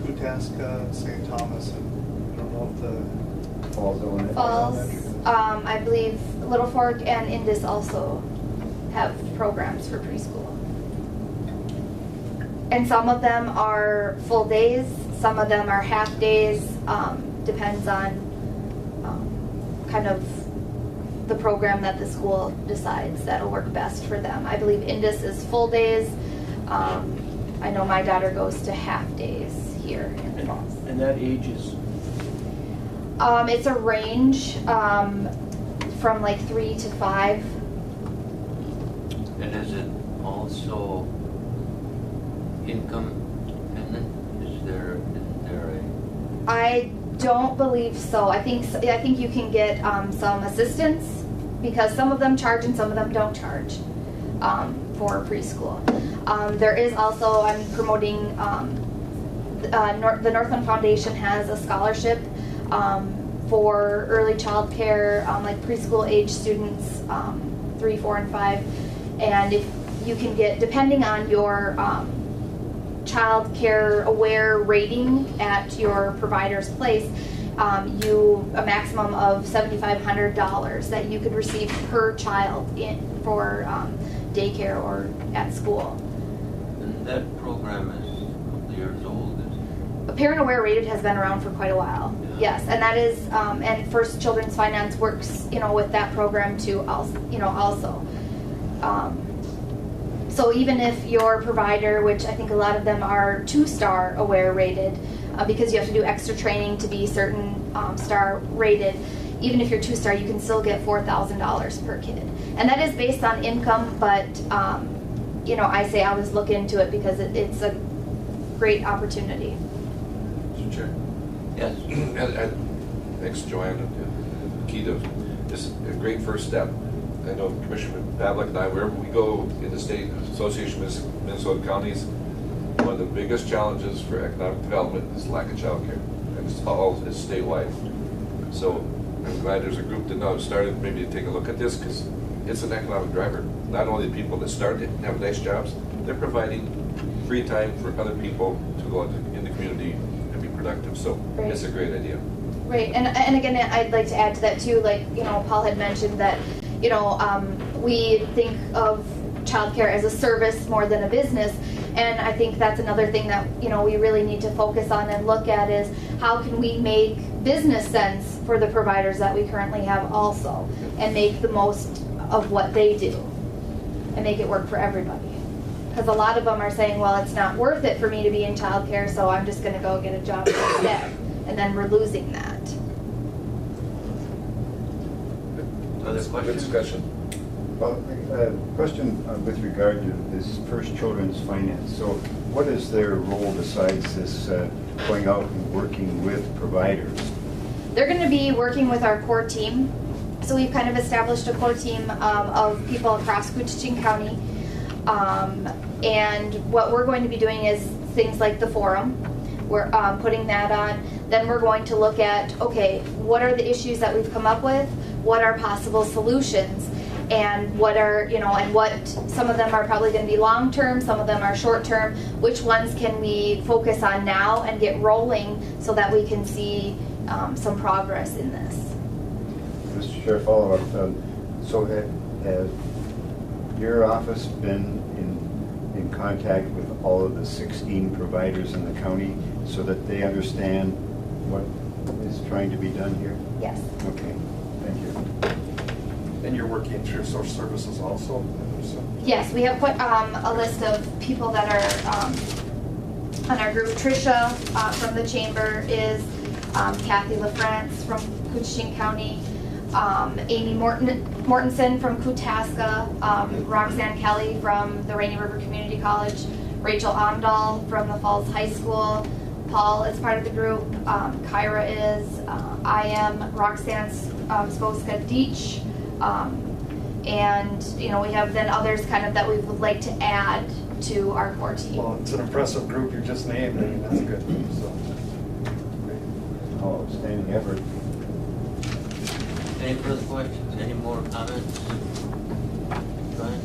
Putaska, St. Thomas, and I don't know if the Falls Elementary? Falls, I believe Little Fork and Indus also have programs for preschool. And some of them are full days, some of them are half days, depends on kind of the program that the school decides that'll work best for them. I believe Indus is full days. I know my daughter goes to half days here in Falls. And that age is? It's a range from like 3 to 5. And is it also income dependent? Is there a? I don't believe so. I think you can get some assistance, because some of them charge and some of them don't charge for preschool. There is also, I'm promoting, the Northland Foundation has a scholarship for early child care, like preschool age students, 3, 4, and 5. And if you can get, depending on your child care aware rating at your provider's place, a maximum of $7,500 that you could receive per child for daycare or at school. And that program is a couple years old. Parent Aware Rated has been around for quite a while. Yeah. Yes, and that is, and First Children's Finance works, you know, with that program too. Also, you know, also. So even if your provider, which I think a lot of them are 2-star aware rated, because you have to do extra training to be certain star rated, even if you're 2-star, you can still get $4,000 per kid. And that is based on income, but you know, I say I always look into it because it's a great opportunity. Mr. Chair. Yes. And thanks, Joanne and Keda. This is a great first step. I know Commissioner Pavlik and I, wherever we go in the state association of Minnesota counties, one of the biggest challenges for economic development is lack of child care, and it's statewide. So I'm glad there's a group that now started maybe to take a look at this, because it's an economic driver. Not only the people that start it and have nice jobs, they're providing free time for other people to go in the community and be productive. So Right. It's a great idea. Right, and again, I'd like to add to that too, like, you know, Paul had mentioned that, you know, we think of childcare as a service more than a business, and I think that's another thing that, you know, we really need to focus on and look at is how can we make business sense for the providers that we currently have also, and make the most of what they do, and make it work for everybody. Because a lot of them are saying, well, it's not worth it for me to be in childcare, so I'm just going to go get a job instead, and then we're losing that. Other Good questions? discussion. Well, question with regard to this First Children's Finance. So what is their role besides this going out and working with providers? They're going to be working with our core team. So we've kind of established a core team of people across Coochin County. And what we're going to be doing is things like the forum. We're putting that on. Then we're going to look at, okay, what are the issues that we've come up with? What are possible solutions? And what are, and what, some of them are probably going to be long-term, some of them are short-term. Which ones can we focus on now and get rolling so that we can see some progress in this? Mr. Chair, follow-up. So has your office been in contact with all of the 16 providers in the county so that they understand what is trying to be done here? Yes. Okay, thank you. And you're working through social services also? Yes, we have put a list of people that are on our group. Tricia from the chamber is, Kathy LaFrance from Coochin County, Amy Mortensen from Kutaska, Roxanne Kelly from the Rainy River Community College, Rachel Amdahl from the Falls High School, Paul is part of the group, Kyra is, I am, Roxanne's Sposka Deach, and we have then others kind of that we would like to add to our core team. Well, it's an impressive group you just named, I mean, that's good. So, Outstanding effort. Any further questions? Any more comments? Brian?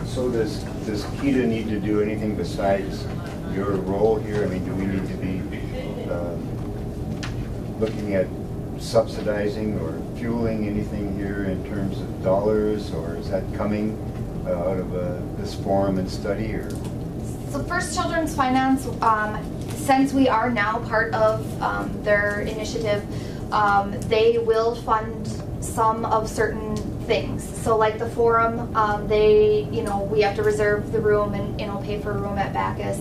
So does Keda need to do anything besides your role here? I mean, do we need to be looking at subsidizing or fueling anything here in terms of dollars, or is that coming out of this forum and study? Or So First Children's Finance, since we are now part of their initiative, they will fund some of certain things. So like the forum, we have to reserve the room and pay for a room at Bacchus.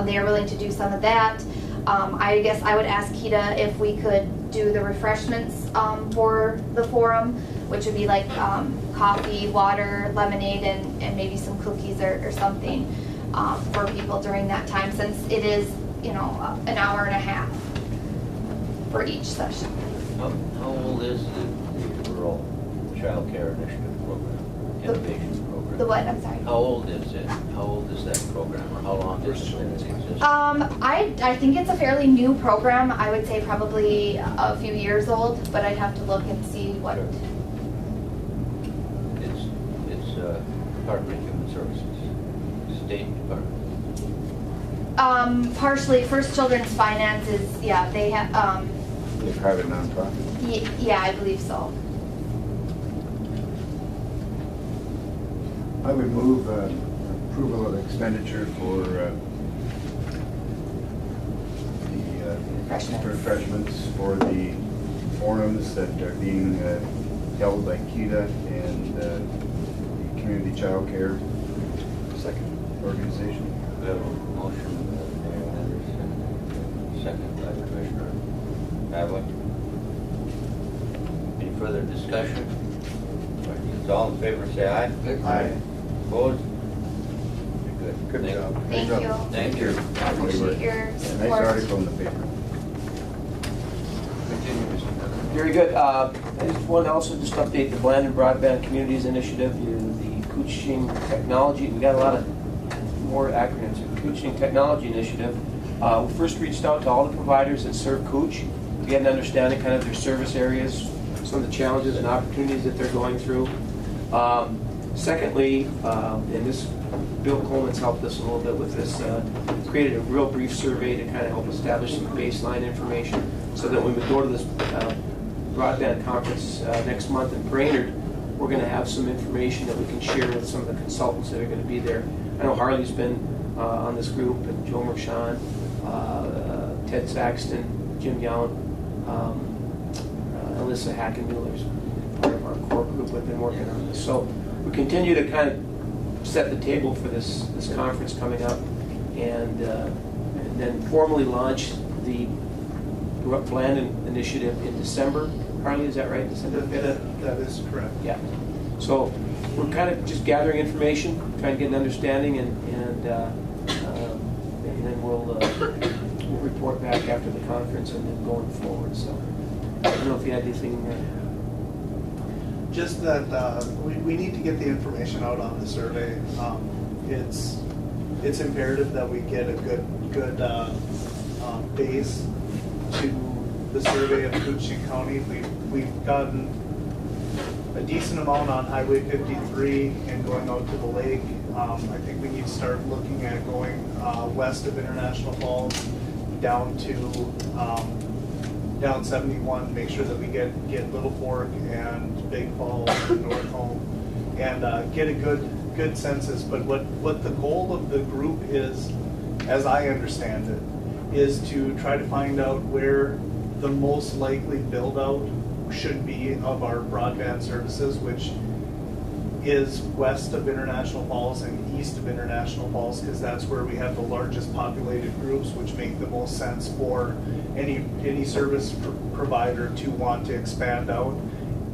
They are willing to do some of that. I guess I would ask Keda if we could do the refreshments for the forum, which would be like coffee, water, lemonade, and maybe some cookies or something for people during that time, since it is an hour and a half for each session. How old is the rural child care initiative program, innovation program? The what? I'm sorry. How old is it? How old is that program, or how long has it been in existence? I think it's a fairly new program. I would say probably a few years old, but I'd have to look and see what. It's Department of Human Services, State Department. Partially, First Children's Finance is, yeah, they have, a private nonprofit? yeah, I believe so. I would move approval of expenditure for the refreshments for the forums that are being held by Keda and the Community Child Care Organization. We have a motion, Mayor Anderson, second by Commissioner Pavlik. Any further discussion? Questions? All in favor, say aye. Aye. Opposed? Very good. Good job. Thank job. you. Thank you. I appreciate your support. Nice article in the paper. Continue, Mr. President. Very good. I just want to also just update the Blandon Broadband Communities Initiative, the Coaching Technology. We got a lot of more acronyms. Coaching Technology Initiative. We first reached out to all the providers that serve Cooch to get an understanding kind of their service areas, some of the challenges and opportunities that they're going through. Secondly, and this, Bill Coleman's helped us a little bit with this, created a real brief survey to kind of help establish some baseline information so that when we go to this broadband conference next month in Brainerd, we're going to have some information that we can share with some of the consultants that are going to be there. I know Harley's been on this group, and Joe Mershon, Ted Saxton, Jim Young, Alyssa Hackenmüller's part of our core group have been working on this. So we continue to kind of set the table for this conference coming up, and then formally launch the Blandon initiative in December. Harley, is that right? December 5th? That is correct. Yeah. So we're kind of just gathering information, trying to get an understanding, and and then we'll report back after the conference and then going forward, so. I don't know if you had anything, Just that we need to get the information out on the survey. It's imperative that we get a good base to the survey of Coochin County. We've gotten a decent amount on Highway 53 and going out to the lake. I think we need to start looking at going west of International Falls down to down 71, make sure that we get Little Fork and Big Falls and North Home, and get a good census. But what the goal of the group is, as I understand it, is to try to find out where the most likely build out should be of our broadband services, which is west of International Falls and east of International Falls, because that's where we have the largest populated groups, which make the most sense for any service provider to want to expand out.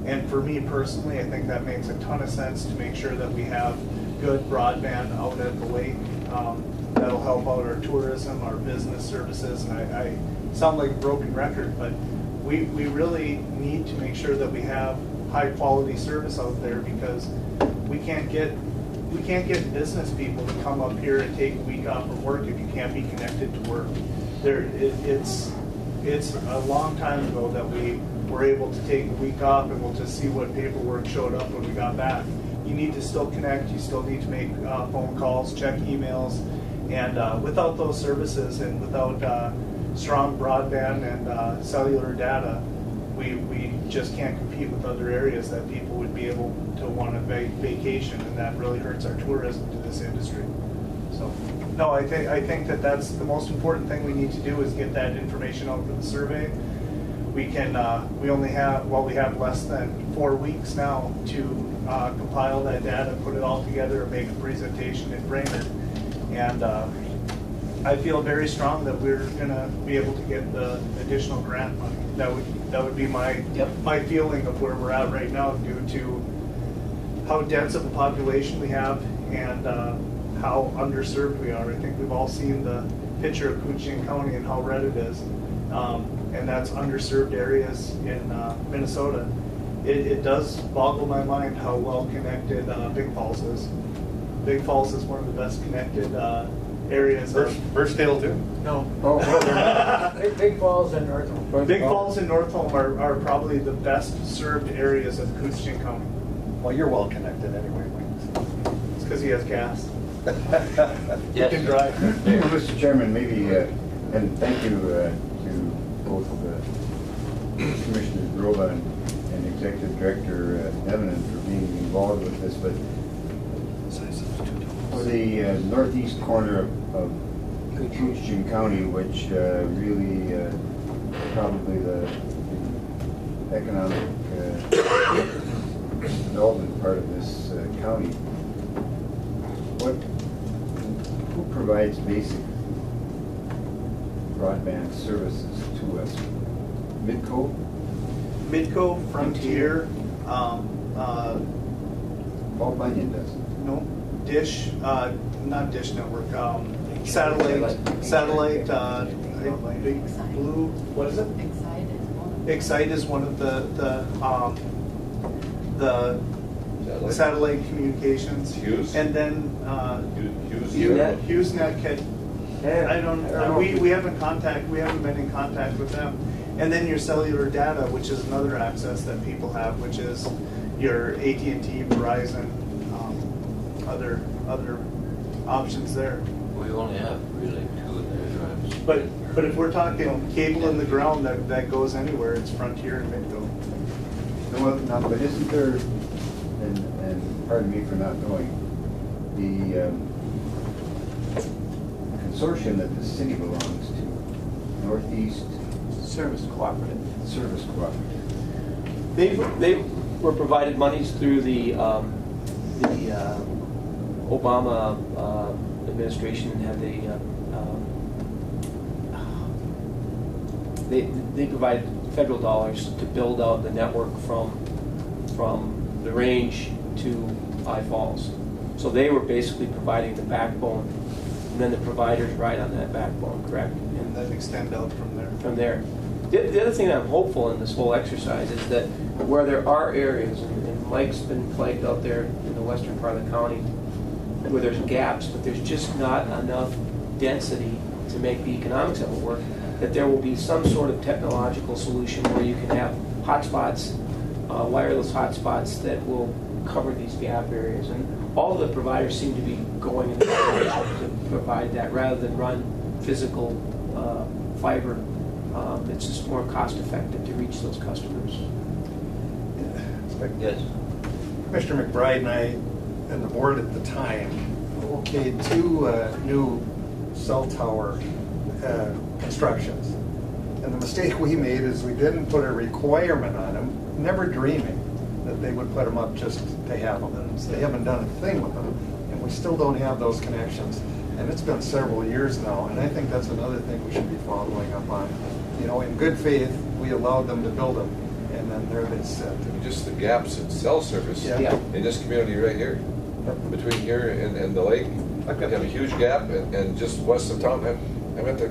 And for me personally, I think that makes a ton of sense to make sure that we have good broadband out at the lake. That'll help out our tourism, our business services, and I sound like a broken record, but we really need to make sure that we have high quality service out there, because we can't get business people to come up here and take a week off from work if you can't be connected to work. It's a long time ago that we were able to take a week off and we'll just see what paperwork showed up when we got back. You need to still connect, you still need to make phone calls, check emails, and without those services and without strong broadband and cellular data, we just can't compete with other areas that people would be able to want to vacation, and that really hurts our tourism to this industry. So, no, I think that that's the most important thing we need to do, is get that information out for the survey. We can we have less than 4 weeks now to compile that data, put it all together, and make a presentation and bring it. And I feel very strong that we're gonna be able to get the additional grant money. That would be my feeling of where we're at right now, due to how dense of a population we have and how underserved we are. I think we've all seen the picture of Coochin County and how red it is, and that's underserved areas in Minnesota. It does boggle my mind how well connected Big Falls is. Big Falls is one of the best connected areas. Burstdale too? No. Big Falls and North Home. Big Falls and North Home are probably the best served areas of Coochin County. Well, you're well connected anyway. It's because he has gas. He Yes. can drive. Mr. Chairman, maybe, and thank you to both Commissioner Groba and Executive Director Evan for being involved with this, but for the northeast corner of Coochin County, which really probably the economic development part of this county, who provides basic broadband services to us? Midco? Midco, Frontier, Paul Bunyan does. no, Dish, not Dish Network, Satellite, Big Blue, what is it? Excite is one of the satellite communications. Hughes? And then Hughes? HughesNet, I don't, we haven't been in contact with them. And then your cellular data, which is another access that people have, which is your AT&T, Verizon, other options there. We only have really 2 of their drives. But if we're talking cable in the ground that goes anywhere, it's Frontier and Midco. No, but isn't there, and pardon me for not knowing, the consortium that the city belongs to, Northeast Service Cooperative. Service Cooperative. They were provided monies through the Obama administration, and had they provided federal dollars to build out the network from the range to I Falls. So they were basically providing the backbone and then the providers ride on that backbone, correct? And then extend out from there. From there. The other thing I'm hopeful in this whole exercise is that where there are areas, and Mike's been plagued out there in the western part of the county, where there's gaps, but there's just not enough density to make the economics of it work, that there will be some sort of technological solution where you can have hotspots, wireless hotspots that will cover these gap areas. And all of the providers seem to be going in the direction to provide that rather than run physical fiber. It's just more cost effective to reach those customers. Yes. Commissioner McBride and I, and the board at the time, okayed 2 new cell tower constructions. And the mistake we made is we didn't put a requirement on them, never dreaming that they would put them up just to have them. And they haven't done a thing with them, and we still don't have those connections. And it's been several years now, and I think that's another thing we should be following up on. You know, in good faith, we allowed them to build them, and then there they sit. Just the gaps in cell service Yeah. in this community right here, between here and the lake. I could have a huge gap, and just west of town, I went to,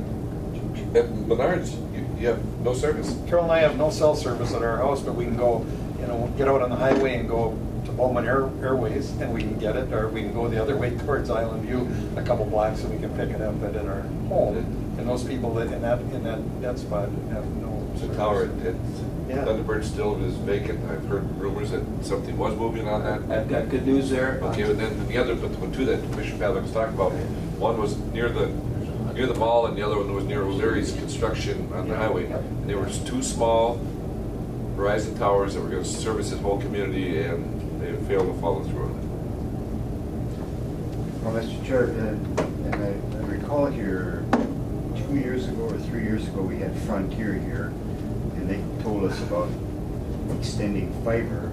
at Menards, you have no service. Carol and I have no cell service at our house, but we can go, you know, get out on the highway and go to Bowman Airways, and we can get it, or we can go the other way towards Island View a couple blocks, and we can pick it up at our home. And those people that in that spot have no The service. tower Yeah. at Thunderbird still is vacant. I've heard rumors that something was moving on that. I've got good news there. Okay, and then the other, but the two that Commissioner Pavlik was talking about, one was near the mall, and the other one was near O'Leary's construction on the highway. And there was 2 small Verizon towers that were going to service this whole community, and they failed to follow through on Well, Mr. Chair, and I recall here 2 years ago or 3 years ago, we had Frontier here, and they told us about extending fiber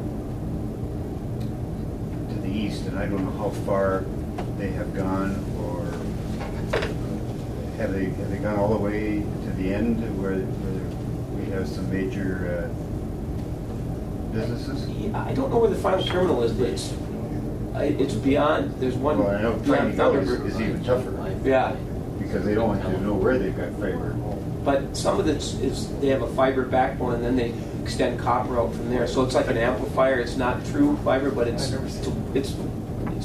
to the east, and I don't know how far they have gone, or have they gone all the way to the end where we have some major businesses? Yeah, I don't know where the final terminal is, but it's beyond, there's one Well, I know trying to beyond go Thunderbird. is even tougher, Yeah, because they don't want to know where they've got fiber. but some of it is, they have a fiber backbone and then they extend copper out from there. So it's like an amplifier, it's not true fiber, but it's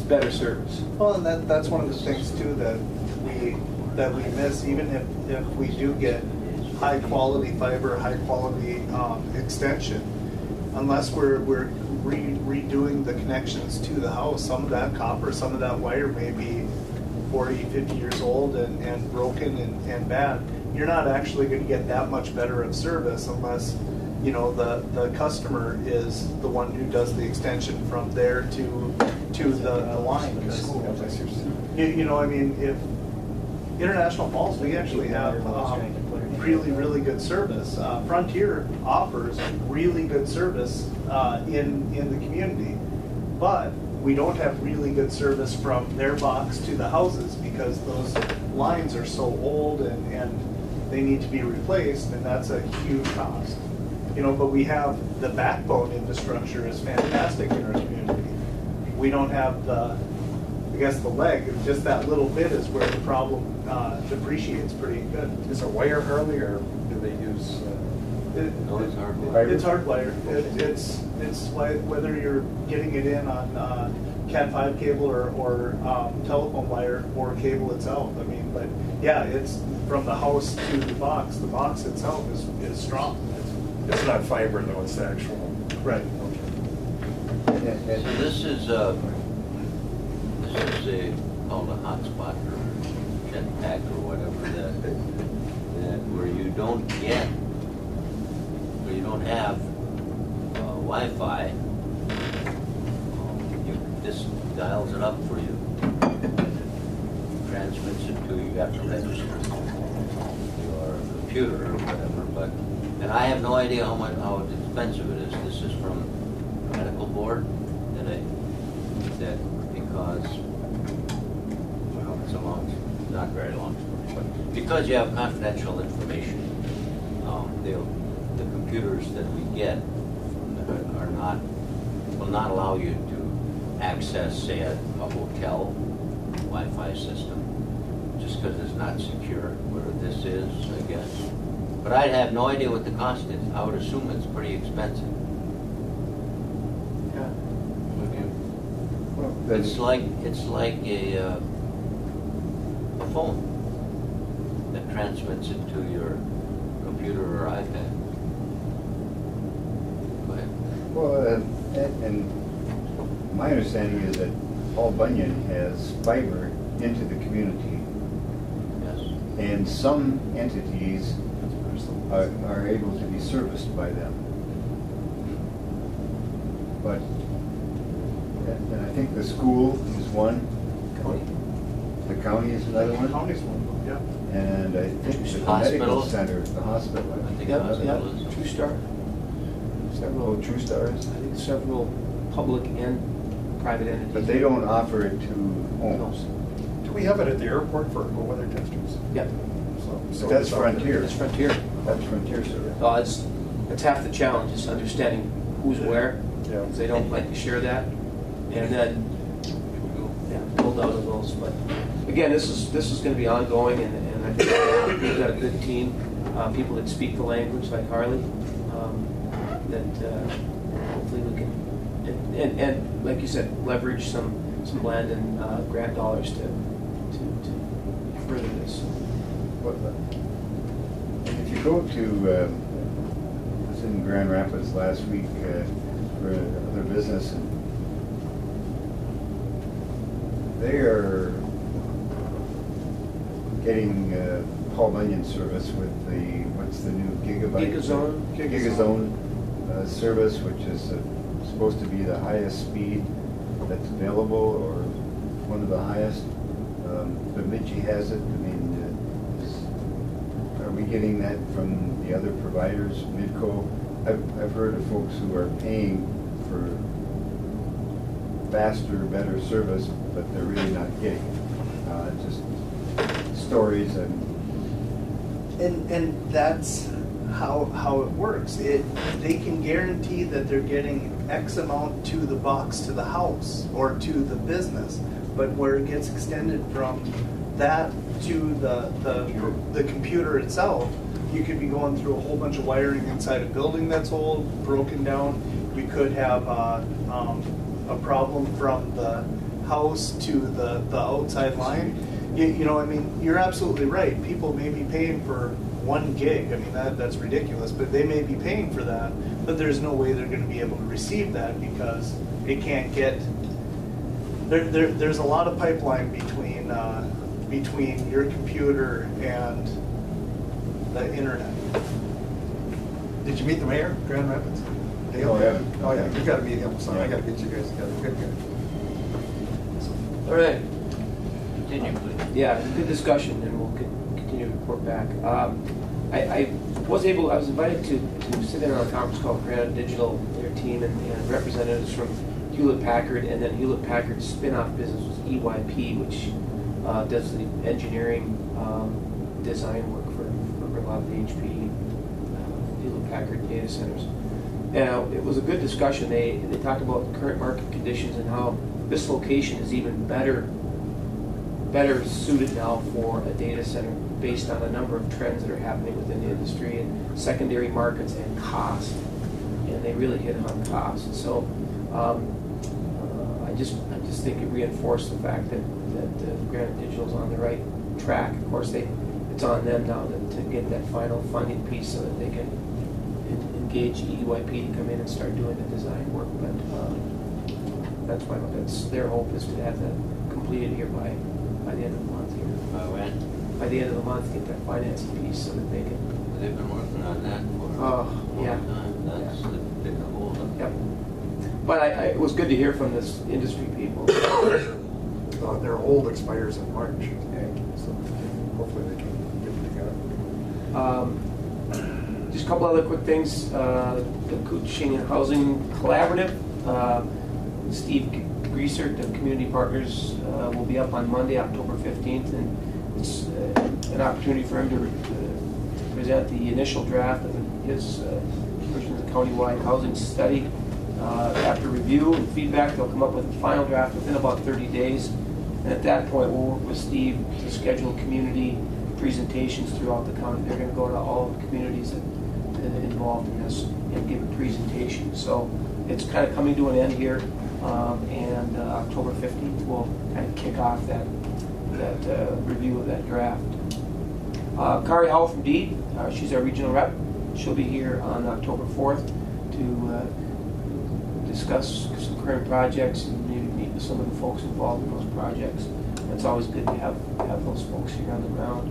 better service. Well, and that's one of the things too that we miss, even if we do get high quality fiber, high quality extension, unless we're redoing the connections to the house. Some of that copper, some of that wire may be 40, 50 years old and broken and bad. You're not actually going to get that much better of service unless, you know, the customer is the one who does the extension from there to the line. You know, I mean, if International Falls, we actually have really good service. Frontier offers really good service in the community, but we don't have really good service from their box to the houses because those lines are so old and they need to be replaced, and that's a huge cost. You know, but we have the backbone infrastructure is fantastic in our community. We don't have the leg, just that little bit is where the problem depreciates pretty good. Is it wire Harley, or do they use? No, it's hard. It's hardwired. It's whether you're getting it in on Cat5 cable or telephone wire or cable itself. I mean, but yeah, it's from the house to the box. The box itself is strong. It's not fiber though; it's the actual. Right. So this is a called a hotspot or jetpack or whatever that where you don't have Wi-Fi. This dials it up for you, transmits it to you. You have to register your computer or whatever. And I have no idea how expensive it is. This is from the medical board that because, well, it's not very long story, but because you have confidential information, the computers that we get will not allow you to access, say, a hotel Wi-Fi system. just because it's not secure, where this is, I guess. But I'd have no idea what the cost is. I would assume it's pretty expensive. Yeah. Well, It's like a phone that transmits it to your computer or iPad. Go ahead. Well, and my understanding is that Paul Bunyan has fiber into the community, Yes. and some entities are able to be serviced by them. But, and I think the school is one, County. the county is another one, County's one, yeah. and I think the Hospital. medical center, the hospital. I think Yep, hospital yep, is. True Star. Oh, Several, True Stars, I think several public and private entities. but they don't offer it to homes. Do we have it at the airport for cold weather testers? Yep, But that's Frontier. it's Frontier. That's Frontier service. Oh, it's half the challenge, is understanding who's where, Yeah. because they don't like to share that. And then, yeah, build out of those. But again, this is going to be ongoing, and I think we've got a good team, people that speak the language like Harley, that hopefully we can, and like you said, leverage some land and grant dollars to further this. But, if you go to, I was in Grand Rapids last week for another business, and they are getting Paul Bunyan service with the, what's the new gigabyte? Gigazone. Gigazone service, which is supposed to be the highest speed that's available, or one of the highest. Bemidji has it. I mean, are we getting that from the other providers, Midco? I've heard of folks who are paying for faster, better service, but they're really not getting it. Just stories And that's how it works. They can guarantee that they're getting X amount to the box, to the house, or to the business. But where it gets extended from that to the computer itself, you could be going through a whole bunch of wiring inside a building that's old, broken down. You could have a problem from the house to the outside line. You know, I mean, you're absolutely right. People may be paying for 1 gig. I mean, that's ridiculous, but they may be paying for that, but there's no way they're going to be able to receive that because it can't get. There's a lot of pipeline between your computer and the internet. Did you meet the mayor, Grand Rapids? Dale? Oh, yeah. Oh, yeah, you gotta meet him, so I gotta get you guys together. Good. All right. Continue, please. Yeah, good discussion, and we'll continue to report back. I was invited to sit in on a conference call with Granite Digital, their team, and representatives from Hewlett-Packard, and then Hewlett-Packard's spin-off business was EYP, which does the engineering design work for a lot of the HP Hewlett-Packard data centers. Now, it was a good discussion. They talked about the current market conditions and how this location is even better suited now for a data center based on a number of trends that are happening within the industry and secondary markets and cost. And they really hit on cost. So I just think it reinforced the fact that Granite Digital is on the right track. Of course, it's on them now to get that final funding piece so that they can engage EYP to come in and start doing the design work. But that's their hope is to have that completed here by the end of the month here. By when? By the end of the month, get that financing piece so that they can. They've been working on that for a long Yeah. time. That's been a hold up. Yep. But it was good to hear from this industry people. Their old expires in March, so hopefully they can get it together. Just a couple other quick things. The Coaching and Housing Collaborative, Steve Griesert of Community Partners will be up on Monday, October 15th, and it's an opportunity for him to present the initial draft of his version of the countywide housing study. After review and feedback, they'll come up with a final draft within about 30 days. And at that point, we'll work with Steve to schedule community presentations throughout the county. They're gonna go to all the communities that involved in this and give a presentation. So it's kind of coming to an end here, and October 15th, we'll kind of kick off that review of that draft. Kari Howell from Deed, she's our regional rep. She'll be here on October 4th to discuss some current projects and maybe meet with some of the folks involved in those projects. It's always good to have those folks here on the ground.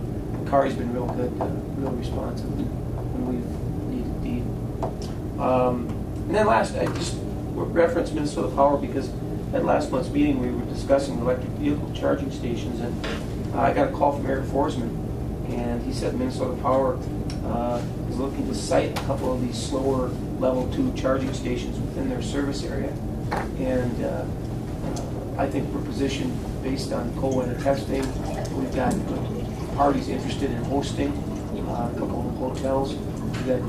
Kari's been real good, real responsive when we've needed Deed. And then last, I just referenced Minnesota Power because at last month's meeting we were discussing electric vehicle charging stations, and I got a call from Eric Forsman, and he said Minnesota Power is looking to site a couple of these slower level 2 charging stations within their service area. And I think we're positioned based on cold winter testing. We've got parties interested in hosting a couple of hotels that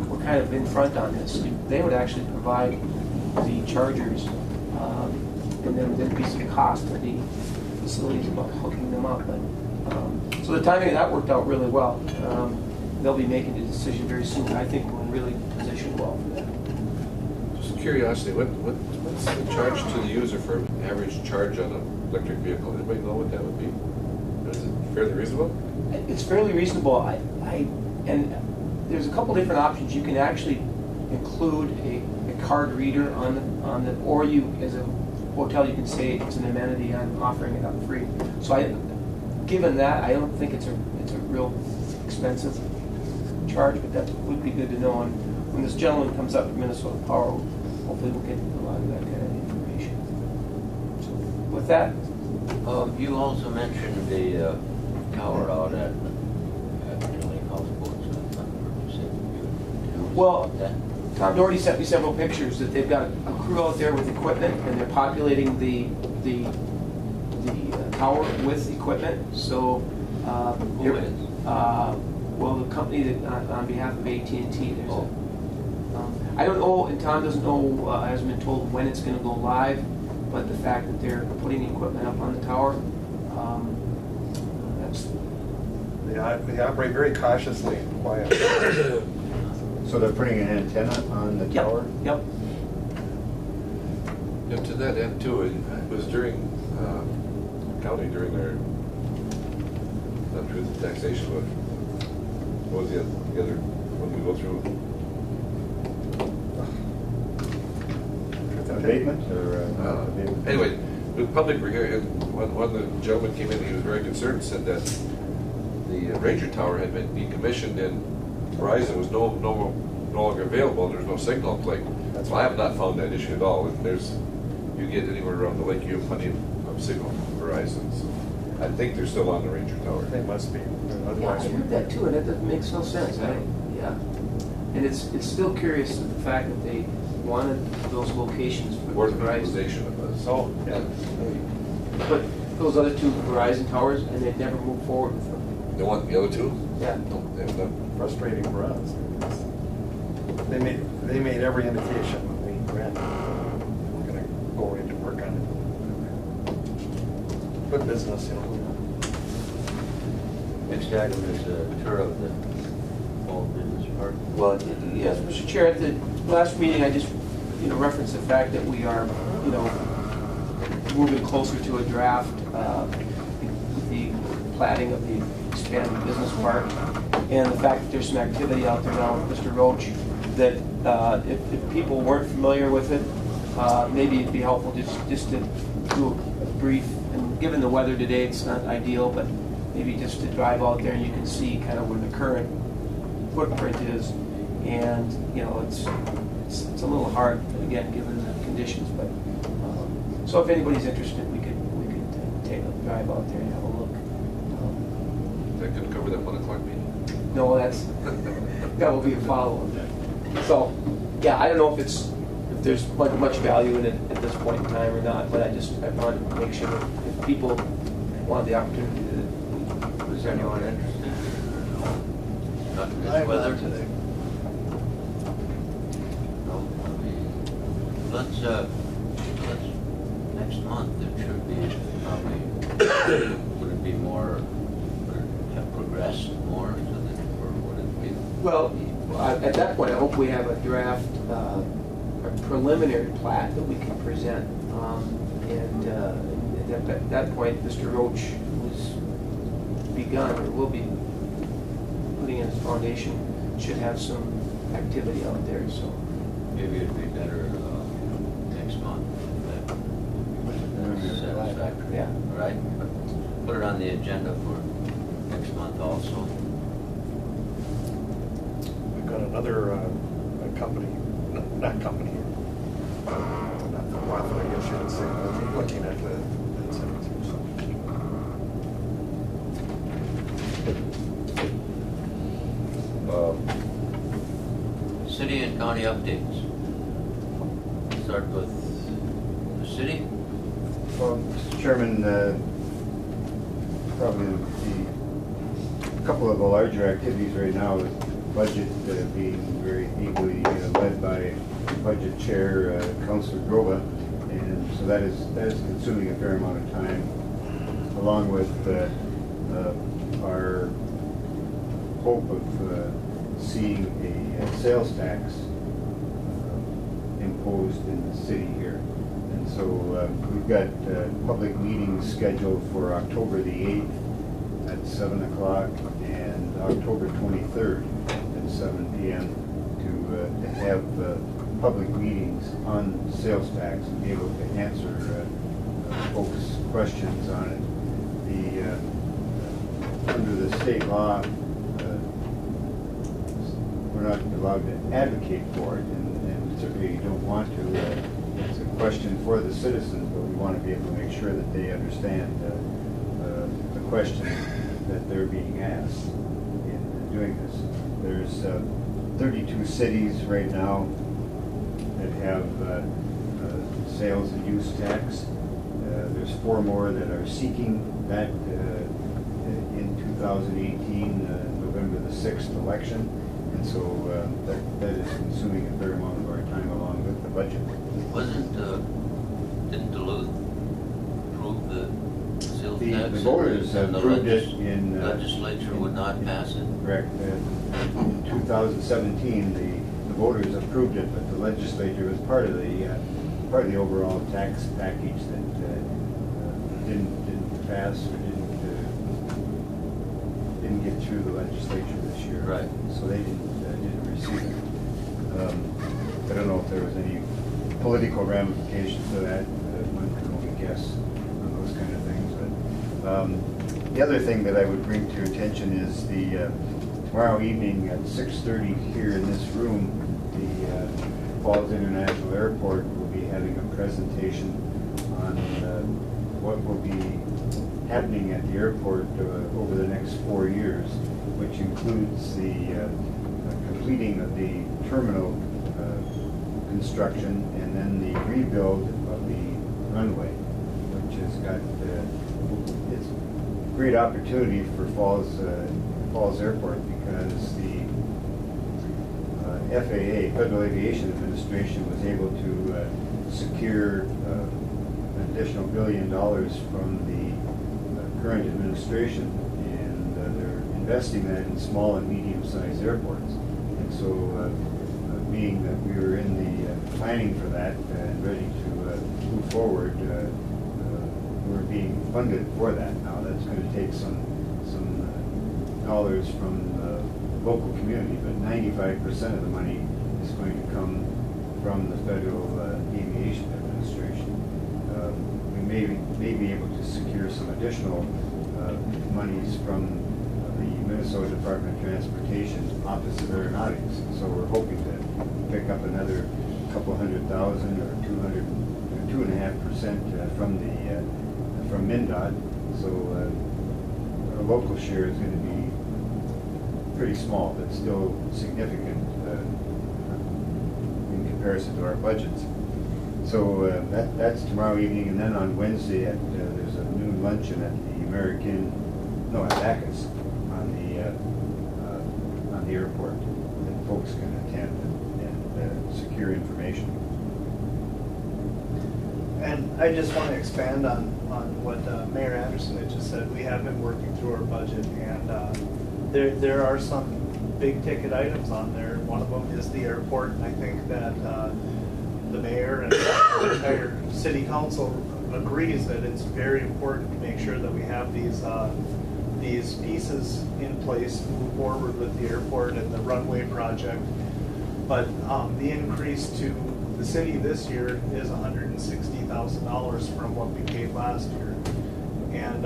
we're kind of in front on this. They would actually provide the chargers, and then there'd be some cost to the facilities about hooking them up. But, so the timing of that worked out really well. They'll be making a decision very soon. I think we're really positioned well for that. Just curiosity, what's the charge to the user for an average charge on an electric vehicle? Anybody know what that would be? Is it fairly reasonable? It's fairly reasonable. And there's a couple different options. You can actually include a card reader on the, or you, as a hotel, you can say it's an amenity. I'm offering it up free. So given that, I don't think it's a real expensive charge, but that would be good to know. And when this gentleman comes up from Minnesota Power, hopefully we'll get a lot of that kind of information. So with that, You also mentioned the tower out at Italy Houseboats. well, Tom Doherty sent me several pictures that they've got a crew out there with equipment, and they're populating the tower with equipment. So, Who is? well, the company that on behalf of AT&T. I don't know, and Tom doesn't know, hasn't been told when it's going to go live, but the fact that they're putting the equipment up on the tower, that's. They operate very cautiously and quiet. So they're putting an antenna on the tower? Yep. And to that end too, it was during county during their, not through the taxation, but what was the other when we go through? Abatement or? Abatement? Anyway, the public were here, and when the gentleman came in, he was very concerned and said that the Ranger Tower had been decommissioned and Verizon was no longer available. There's no signal. Like, That's well, I have not found that issue at all. And you get anywhere around the lake, you have plenty of signal from Verizon. So I think they're still on the Ranger Tower. They must be. Yeah, I Otherwise, heard that too, and that makes no sense. Yeah. And it's still curious the fact that they wanted those locations for Where's the Verizon. utilization of this? so, yeah. But those other 2 Verizon towers, and they've never moved forward with them. They want the other 2? Yeah. No, they have not. Frustrating for us. They made every indication when we ran. We're gonna go into work on it. Good business, you know. Next item is a tour of the fall business park. Well, yes, Mr. Chair, at the last meeting, I just, referenced the fact that we are, moving closer to a draft, with the platting of the expanded business park, and the fact that there's some activity out there now with Mr. Roach, that if people weren't familiar with it, maybe it'd be helpful just to do a brief, and given the weather today, it's not ideal, but maybe just to drive out there and you can see kind of where the current footprint is. And, it's a little hard, again, given the conditions, but, so if anybody's interested, we could take a drive out there and have a look. That could cover that 1 o'clock meeting. No, that will be a follow-up. So, yeah, I don't know if there's much value in it at this point in time or not, but I wanted to make sure that if people want the opportunity to. Was anyone interested? Not in this weather today. No, I mean, let's, I next month, it should be probably, would it be more, would it have progressed more, so that, or would it be? Well, at that point, I hope we have a draft, a preliminary plat that we can present. And at that point, Mr. Roach was begun, or will be putting in his foundation, should have some activity out there, so. Maybe it'd be better next month. That's satisfactory. Yeah. All right, but put it on the agenda for next month also. We've got another company, not company, not for profit, I guess you would say, but looking at the incentives. City and county updates. Start with the city. Well, Mr. Chairman, probably a couple of the larger activities right now with budget being very ably led by Budget Chair Councilor Grova, and so that is consuming a fair amount of time, along with our hope of seeing a sales tax imposed in the city here. And so we've got public meetings scheduled for October the 8th at 7 o'clock and October 23rd at 7 p.m. to have public meetings on sales tax and be able to answer folks' questions on it. Under the state law, we're not allowed to advocate for it, and certainly you don't want to. It's a question for the citizens, but we want to be able to make sure that they understand the question that they're being asked in doing this. There's 32 cities right now that have sales and use tax. There's 4 more that are seeking that in 2018, November the 6th election. And so that is consuming a fair amount of our time along with the budget. Didn't Duluth approve the sales tax? The voters and the approved it in... legislature would not pass it? Correct. In 2017, the voters approved it, but the legislature was part of the overall tax package that didn't pass or didn't get through the legislature this year. Right. So they didn't receive it. I don't know if there was any political ramifications to that. One can only guess on those kind of things. But the other thing that I would bring to your attention is the tomorrow evening at 6:30 here in this room, the Falls International Airport will be having a presentation on what will be happening at the airport over the next 4 years, which includes the completing of the terminal construction and then the rebuild of the runway, which has got it's a great opportunity for Falls Airport because the FAA, Federal Aviation Administration, was able to secure an additional $1 billion from the current administration, and they're investing that in small and medium-sized airports. And so, being that we were in the planning for that and ready to move forward, we're being funded for that now. That's going to take some dollars from the local community, but 95% of the money is going to come from the Federal Aviation Administration. We may be able to secure some additional monies from the Minnesota Department of Transportation Office of Aeronautics. So we're hoping to pick up another couple $100,000 or 2.5% from MnDOT. So our local share is going to be pretty small, but still significant in comparison to our budgets. So that's tomorrow evening, and then on Wednesday there's a noon luncheon at the at Bacchus on the airport that folks can attend and secure information. And I just want to expand on what Mayor Anderson had just said. We have been working through our budget, and there are some big ticket items on there. One of them is the airport, and I think that the mayor and the entire city council agrees that it's very important to make sure that we have these pieces in place to move forward with the airport and the runway project. But the increase to the city this year is $160,000 from what we paid last year. And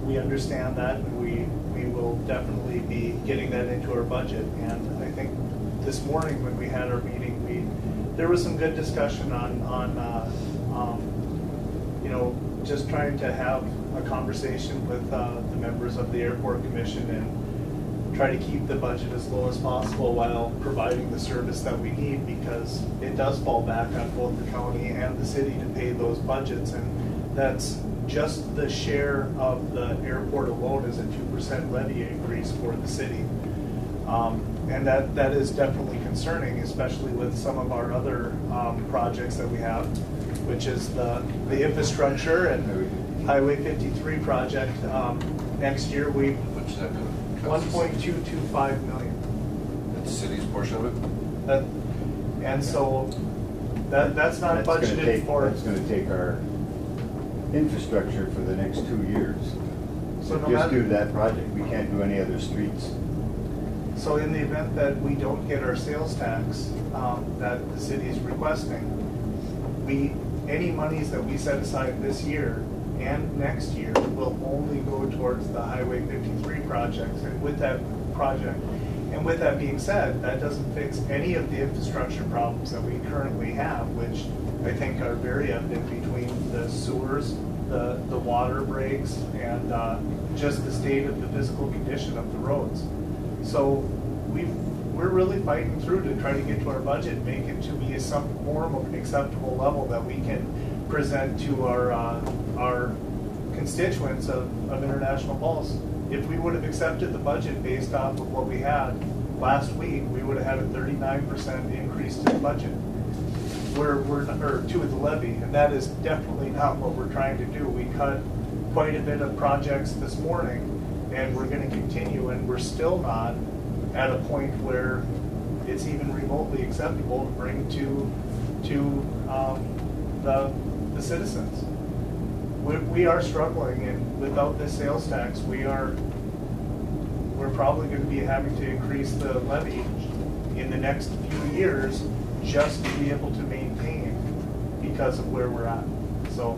we understand that, and we will definitely be getting that into our budget. And I think this morning when we had our meeting, there was some good discussion on you know, just trying to have a conversation with the members of the airport commission and try to keep the budget as low as possible while providing the service that we need, because it does fall back on both the county and the city to pay those budgets. And that's just the share of the airport alone is a 2% levy increase for the city. And that is definitely concerning, especially with some of our other projects that we have, which is the infrastructure and Highway 53 project. Next year, we Which is that gonna cost us? 1.225 million. That's the city's portion of it? That, and so that's not budgeted for. That's gonna take our infrastructure for the next 2 years. So no Just matter- do that project, we can't do any other streets. So in the event that we don't get our sales tax that the city is requesting, any monies that we set aside this year and next year will only go towards the Highway 53 projects. And with that being said, that doesn't fix any of the infrastructure problems that we currently have, which I think are very evident between the sewers, the water breaks, and just the state of the physical condition of the roads. So we're really fighting through to try to get to our budget, make it to be some form of acceptable level that we can present to our constituents of International Falls. If we would have accepted the budget based off of what we had last week, we would have had a 39% increase to the budget. Or to the levy, and that is definitely not what we're trying to do. We cut quite a bit of projects this morning, and we're going to continue, and we're still not at a point where it's even remotely acceptable to bring to the citizens. We are struggling, and without this sales tax, we're probably going to be having to increase the levy in the next few years just to be able to maintain because of where we're at. So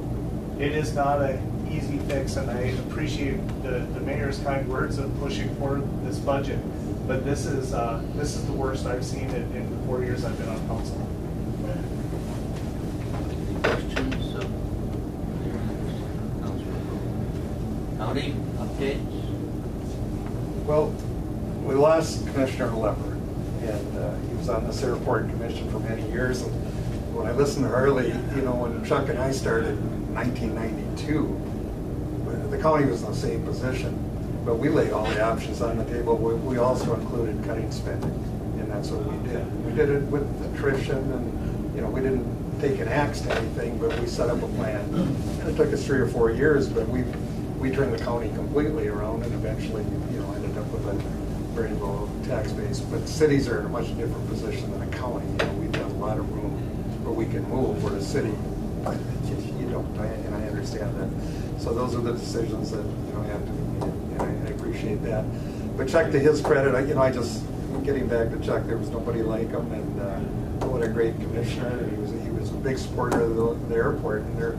it is not an easy fix, and I appreciate the mayor's kind words of pushing for this budget. But this is the worst I've seen it in the 4 years I've been on council. Any questions of County updates? Well, we lost Commissioner Lever, and he was on this airport commission for many years. And when I listened to Harley, you know, when Chuck and I started in 1992, the county was in the same position, but we laid all the options on the table. We also included cutting spending, and that's what we did. We did it with attrition, and you know, we didn't take an axe to anything, but we set up a plan. And it took us 3 or 4 years, but we turned the county completely around, and eventually, you know, ended up with a very low tax base. But cities are in a much different position than a county. You know, we've got a lot of room where we can move, where a city, you don't, and I understand that. So those are the decisions that, you know, have to be made, and I appreciate that. But Chuck, to his credit, getting back to Chuck, there was nobody like him, and what a great commissioner, and he was a big supporter of the airport. And there,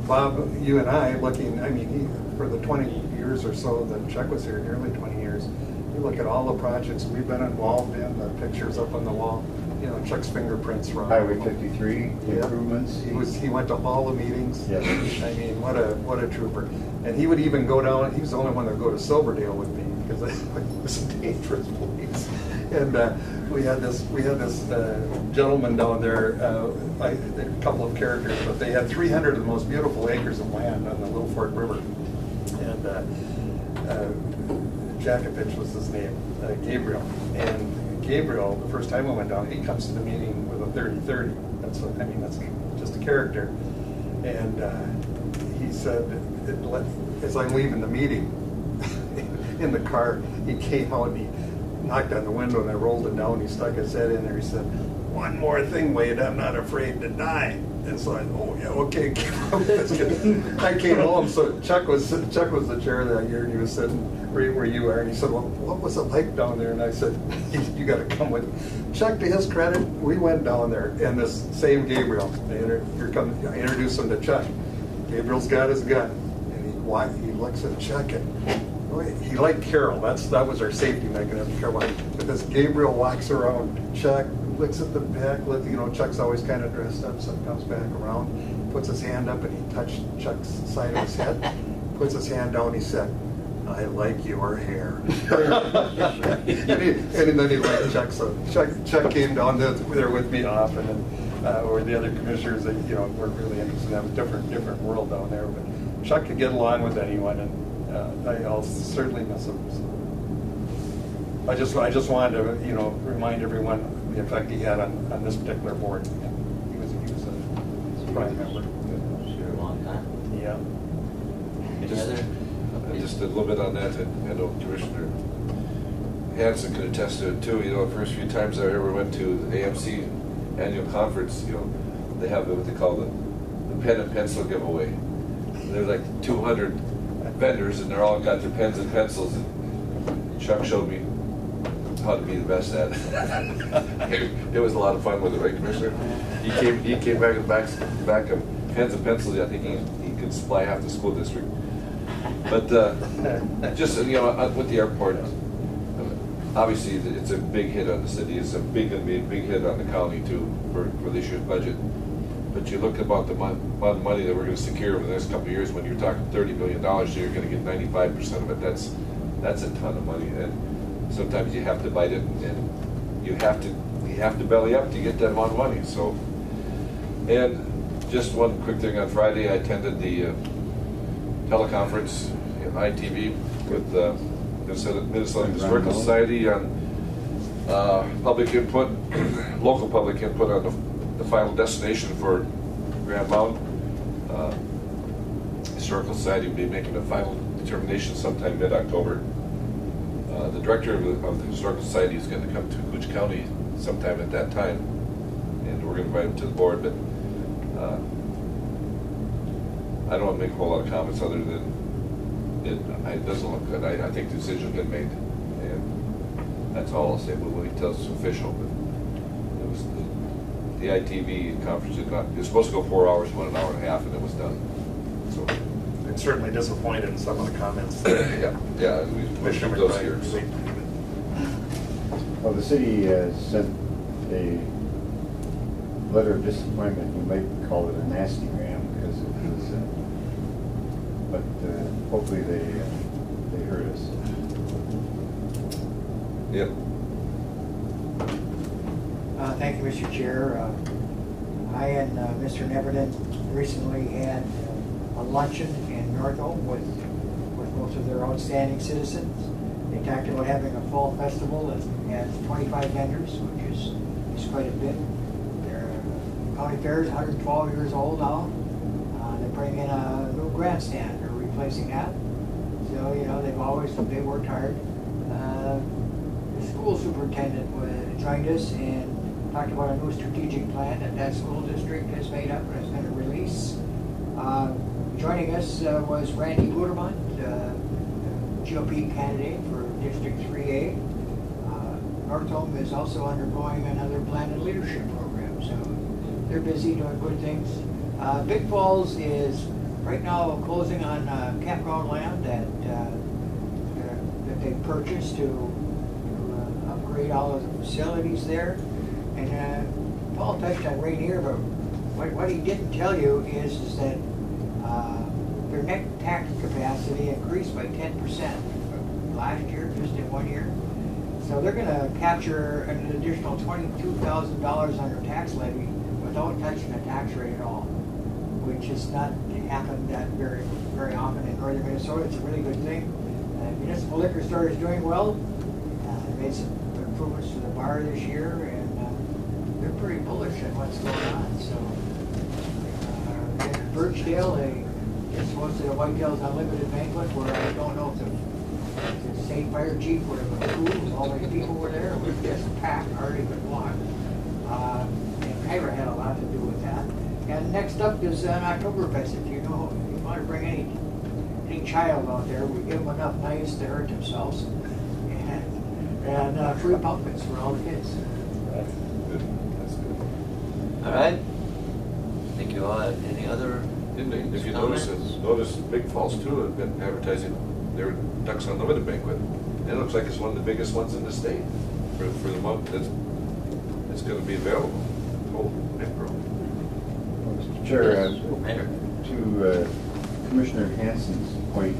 Bob, you and I looking, I mean, for the 20 years or so that Chuck was here, nearly 20 years, you look at all the projects we've been involved in, the pictures up on the wall, you know, Chuck's fingerprints were on. Highway 53 improvements. He went to all the meetings. Yeah. I mean, what a trooper. And he would even go down, he was the only one that would go to Silverdale with me, because it was a dangerous place. And we had this gentleman down there, a couple of characters, but they had 300 of the most beautiful acres of land on the Little Fork River. And Jakovich was his name, Gabriel. And Gabriel, the first time we went down, he comes to the meeting with a 30-30. That's just a character. And he said, as I'm leaving the meeting in the car, he came out and he knocked on the window and I rolled it down. He stuck his head in there. He said, "One more thing, Wade, I'm not afraid to die." And so I, oh yeah, okay. I came home, so Chuck was the chair that year, and he was sitting right where you are, and he said, "Well, what was it like down there?" And I said, "You got to come with me." Chuck, to his credit, we went down there, and this same Gabriel, I introduced him to Chuck. Gabriel's got his gun, and he looks at Chuck, and he liked Carol. That was our safety mechanism, Carol. But this Gabriel walks around Chuck, looks at the back, Chuck's always kind of dressed up, so he comes back around, puts his hand up, and he touched Chuck's side of his head, puts his hand down, he said, "I like your hair." and then he liked Chuck, so Chuck came down there with me often, and or the other commissioners that, were really interested in having a different world down there, but Chuck could get along with anyone, and I'll certainly miss him. So. I just wanted to, remind everyone the effect he had on this particular board. He was a prime member. Sure, a long time. Yeah. Any other? Just a little bit on that, I know Commissioner Hanson could attest to it too. The first few times I ever went to the AMC annual conference, they have what they call the pen and pencil giveaway. And there's like 200 vendors, and they're all got their pens and pencils. And Chuck showed me how to be the best at it. It was a lot of fun with it, right, Commissioner? He came back with back of pens and pencils. I think he could supply half the school district. But just with the airport, obviously it's a big hit on the city. It's going to be a big hit on the county too for this year's budget. But you look about the amount of money that we're going to secure over the next couple of years. When you're talking $30 million, so you're going to get 95% of it. That's a ton of money, and sometimes you have to bite it, and you have to belly up to get that amount of money. So, and just one quick thing on Friday, I attended the teleconference in ITV with the Minnesota Historical Society on public input, local public input on the final destination for Grand Mound. Historical Society will be making a final determination sometime mid-October. The director of the Historical Society is going to come to Cooch County sometime at that time, and we're going to invite him to the board, but I don't want to make a whole lot of comments other than it doesn't look good. I think the decision's been made, and that's all I'll say. We'll wait until it's official, but it was the ITV conference it was supposed to go 4 hours, went an hour and a half, and it was done. So I'm certainly disappointed in some of the comments. yeah, we Commissioner those McBride here. really- Well, the city sent a letter of disappointment. You might call it a nasty gram because it was, but hopefully they heard us. Yep. Thank you, Mr. Chair. I and Mr. Neverton recently had a luncheon in Norco with most of their outstanding citizens. They talked about having a fall festival that has 25 vendors, which is quite a bit. Their county fair is 112 years old now. They're putting in a new grandstand, or replacing that. So, they worked hard. The school superintendent joined us and talked about a new strategic plan that school district has made up and is going to release. Joining us was Randy Guterman, GOP candidate for District 3A. Northome is also undergoing another blended leadership program, so they're busy doing good things. Big Falls is right now closing on campground land that they purchased to upgrade all of the facilities there. And Paul touched on Rainier, but what he didn't tell you is that their net tax capacity increased by 10% last year, just in 1 year. So they're going to capture an additional $22,000 on their tax levy without touching the tax rate at all, which has not happened that very, very often in northern Minnesota. It's a really good thing. Municipal liquor store is doing well. They made some improvements to the bar this year, and they're pretty bullish on what's going on. So Birchdale, it's mostly a Whitetails Unlimited banquet where I don't know if the state fire chief would have approved, all the people were there, it was just packed, hardly could walk. And Kyra had a lot to do with that. And next up is an Oktoberfest, if you know, if you want to bring any child out there, we give them enough knives to hurt themselves. And free pumpkins for all the kids. Good, that's good. All right. Thank you all. Any other? If you comments? notice Big Falls too have been advertising their Ducks Unlimited banquet. And it looks like it's one of the biggest ones in the state for the month that's going to be available. Oh, April. Mr. Chair, Mayor. to Commissioner Hansen's point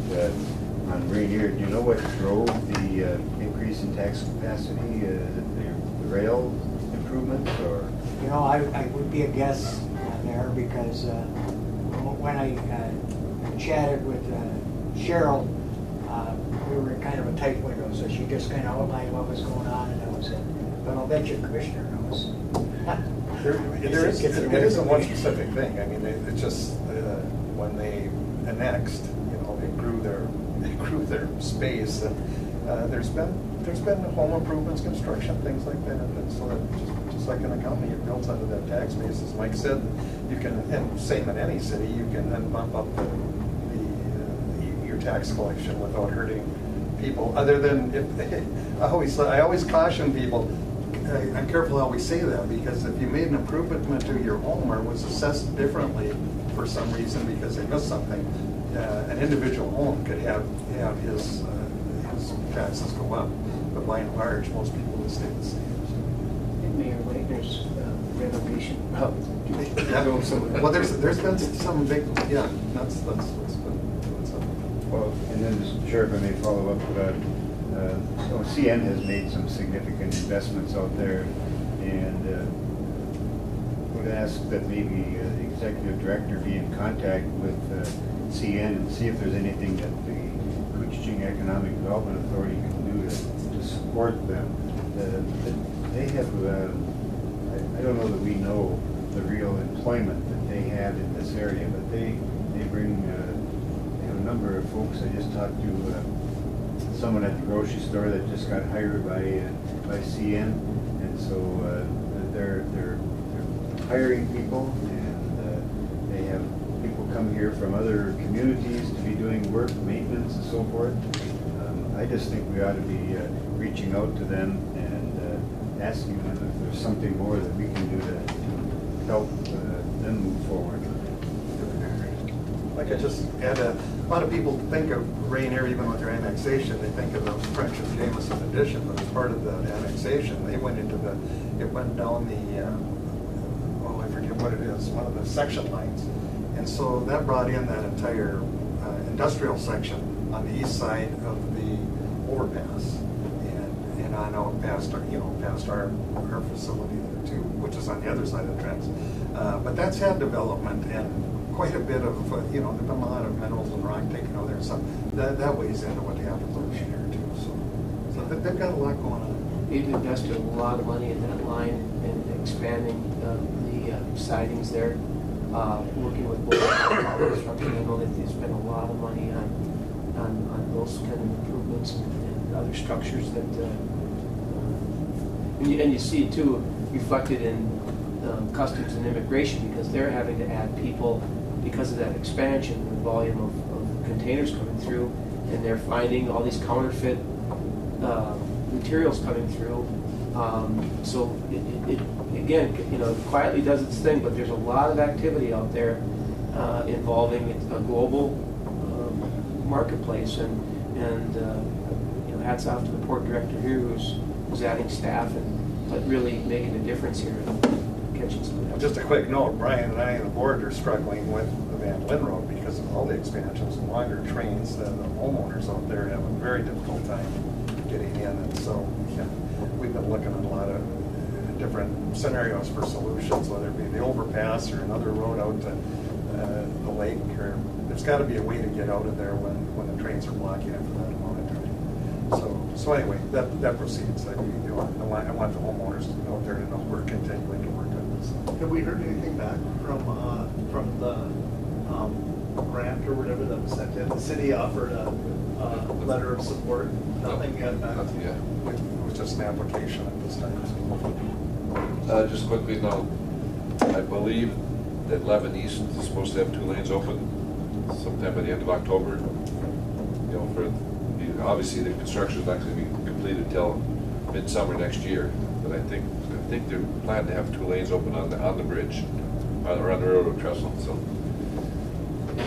on Rainier, do you know what drove the increase in tax capacity? Is it the rail improvements or? You know, I would be a guess on there because when I chatted with Cheryl, we were in kind of a tight window, so she just kind of outlined what was going on, and that was it. But I'll bet you the commissioner knows. It isn't one specific thing. I mean, it's just when they annexed, they grew their space, and there's been home improvements, construction, things like that, and so that just like in a county, it builds under that tax base. As Mike said, you can, and same in any city, you can then bump up your tax collection without hurting people. Other than I always caution people. I'm careful how we say that, because if you made an improvement to your home or was assessed differently for some reason because they missed something, an individual home could have his taxes go up. But by and large, most people would stay the same. And Mayor Wagner's renovation. Well, there's been some big, that's what's up. Well, and then, Mr. Chair, if I may follow up, so CN has made some significant investments out there, and would ask that maybe the executive director be in contact with CN and see if there's anything that the Kuching Economic Development Authority can do to support them. They have, I don't know that we know the real employment that they have in this area, but they bring, they have a number of folks. I just talked to someone at the grocery store that just got hired by CN, and so they're hiring people, and they have people come here from other communities to be doing work, maintenance, and so forth. I just think we ought to be reaching out to them and asking them if there's something more that we can do to help them move forward. Like I just had a lot of people think of Rainier, even with their annexation, they think of the French and Jameson addition, but as part of the annexation, it went down the, I forget what it is, one of the section lines. And so that brought in that entire industrial section on the east side of the overpass. And on out past our facility there too, which is on the other side of the tracks. But that's had development and quite a bit of, there's been a lot of minerals and rock taken over there, so that weighs into what happens over here too. So they've got a lot going on. They've invested a lot of money in that line and expanding the sidings there, working with both construction. I know that they spent a lot of money on those kind of improvements and other structures that, and you see it too reflected in customs and immigration, because they're having to add people because of that expansion, the volume of containers coming through, and they're finding all these counterfeit materials coming through. So it again, quietly does its thing, but there's a lot of activity out there involving a global marketplace, and hats off to the port director here who's adding staff but really making a difference here. Catching some of that. Just a quick note, Brian and I and the board are struggling with the Van Linn Road because of all the expansions and longer trains. The homeowners out there have a very difficult time getting in, and so we've been looking at a lot of different scenarios for solutions, whether it be the overpass or another road out to the lake, or there's got to be a way to get out of there when the trains are blocking it for that amount of time. So anyway, that proceeds. I want the homeowners to know there to know we're continuing to work on this. Have we heard anything back from the sent in. The city offered a letter of support, nothing yet. Nothing yet. It was just an application at this time. Just quickly now, I believe that 11 East is supposed to have 2 lanes open sometime by the end of October. You know, obviously the construction is not going to be completed till midsummer next year, but I think they're planning to have 2 lanes open on the bridge, or on the railroad trestle. So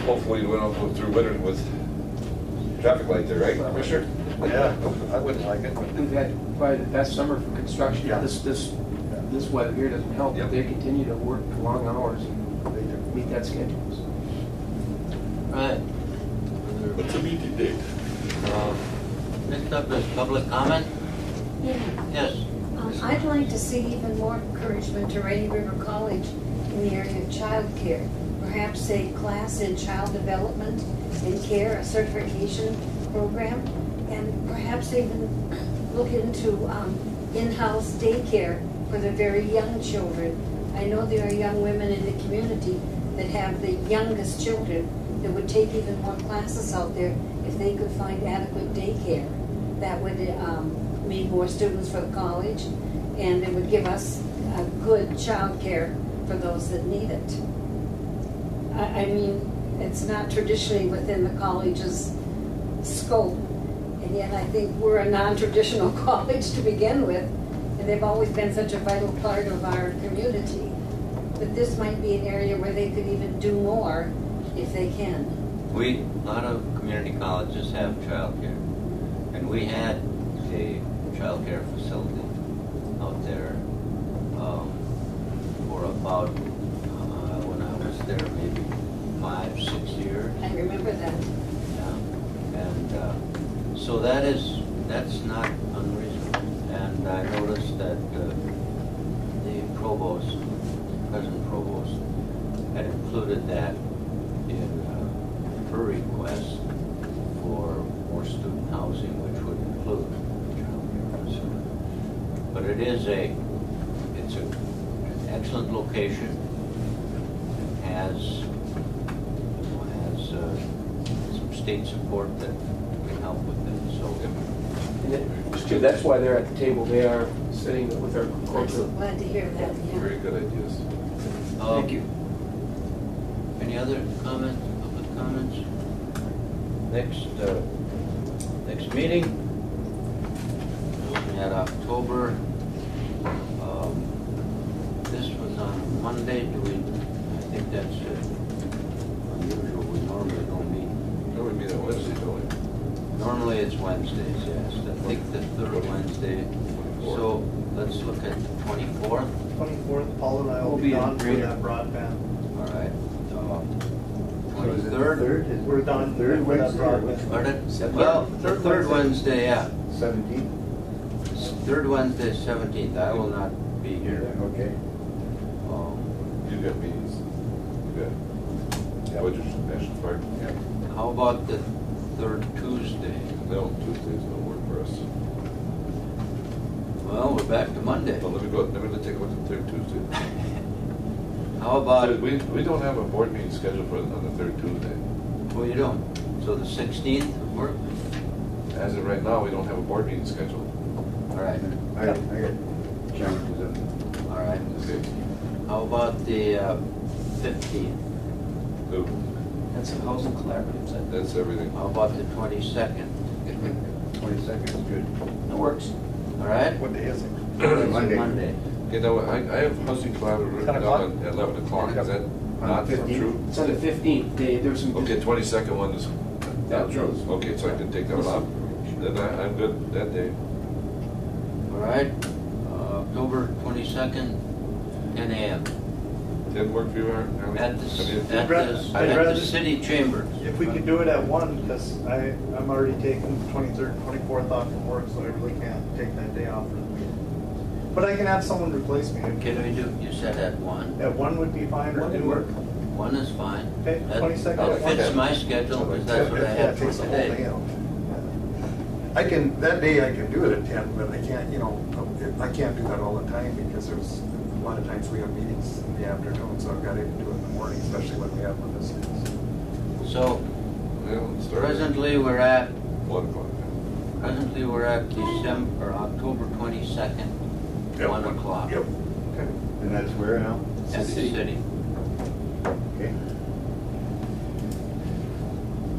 hopefully we don't go through winter with traffic light there, right, Commissioner? Yeah, I wouldn't like it. We've had probably the best summer for construction. Yeah. This weather here doesn't help, Yep. but they continue to work long hours and They do. meet that schedule. So. Right. What's the meeting date? Next up is public comment. Yeah, Yes. I'd like to see even more encouragement to Rainy River College in the area of childcare. Perhaps a class in child development and care, a certification program, and perhaps even look into in-house daycare for the very young children. I know there are young women in the community that have the youngest children that would take even more classes out there if they could find adequate daycare. That would mean more students for the college, and it would give us a good child care for those that need it. I mean, it's not traditionally within the college's scope, and yet I think we're a non-traditional college to begin with, and they've always been such a vital part of our community. But this might be an area where they could even do more if they can. A lot of community colleges have childcare, and we had a childcare facility out there for about, when I was there, maybe 5-6 years. I remember that. Yeah. And so that's not unreasonable. And I noticed that the provost, present provost, had included that in her request for more student housing, which would include childcare facility. But it's an excellent location. It has some state support that can help with it. So That's why they're at the table. They are sitting with our I'm so corporate. glad to hear that, yeah. Very good ideas. Thank you. Any other comments, public comments? Next meeting, looking at October. This was on Monday. I think that's unusual. We normally don't meet. No, we meet on Wednesday, don't we? Normally it's Wednesdays, yes. I think the third Wednesday. So let's look at the 24th. 24th, Paul and I will We'll be be in gone for Reno. that broadband. All right. So is it the 23rd. Is We're done Third for that Wednesday or which broadband. Pardon? September. Well, the Third third Wednesday. Wednesday, yeah. 17th? Third Wednesday, 17th. I will not be here. Okay. You got meetings. You got, yeah, what's your National Park? Yeah. How about the third Tuesday? No, Tuesdays don't work for us. Well, we're back to Monday. Well, let me take a look at the third Tuesday. How about, We don't have a board meeting scheduled for on the third Tuesday. well, you don't. So the 16th would work? As of right now, we don't have a board meeting scheduled. All right, I got challenges on all right. Okay. How about the 15th? So That's a housing collaborative. So that's everything. How about the 22nd? 22nd is good. that works. All right? What day is it? Monday. Monday. You know, I have housing collaborative written 10 down o'clock? at 11 o'clock. Is that not 15th? true? It's on the 15th. There's some. Okay, 22nd one is not true. That's- Okay, so I can take that one off. Then I'm good that day. All right? October 22nd, 10 a.m. Didn't work for you, Aaron? At the I'd rather- city chambers. If we could do it at 1, because I'm already taking the 23rd and 24th off from work, so I really can't take that day off for the meeting. But I can have someone replace me. Can we do, you said at 1. At 1 would be fine, or One would noon. work. 1 is fine. Okay, That- 22nd That at 1. fits my schedule, because that's what I Yeah, have it for takes the whole day today. out. That day I can do it at 10, but I can't, I can't do that all the time because there's a lot of times we have meetings in the afternoon, so I've got to do it in the morning, especially when we have one this is. So, I Yeah, let's start at Presently, we're at 1 o'clock. December, or October 22nd, Yep. 1 o'clock. Yep. And that's where now? At the city. Okay.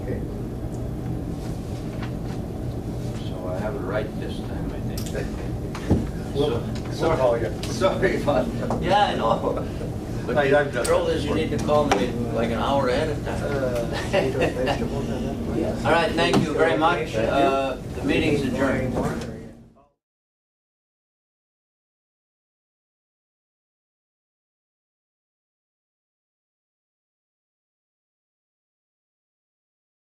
Okay. So I have it right this time, I think. We'll call you. Sorry about that. Yeah, I know. But the trouble is you need to call me like an hour ahead of time. All right, thank you very much. The meeting's adjourned.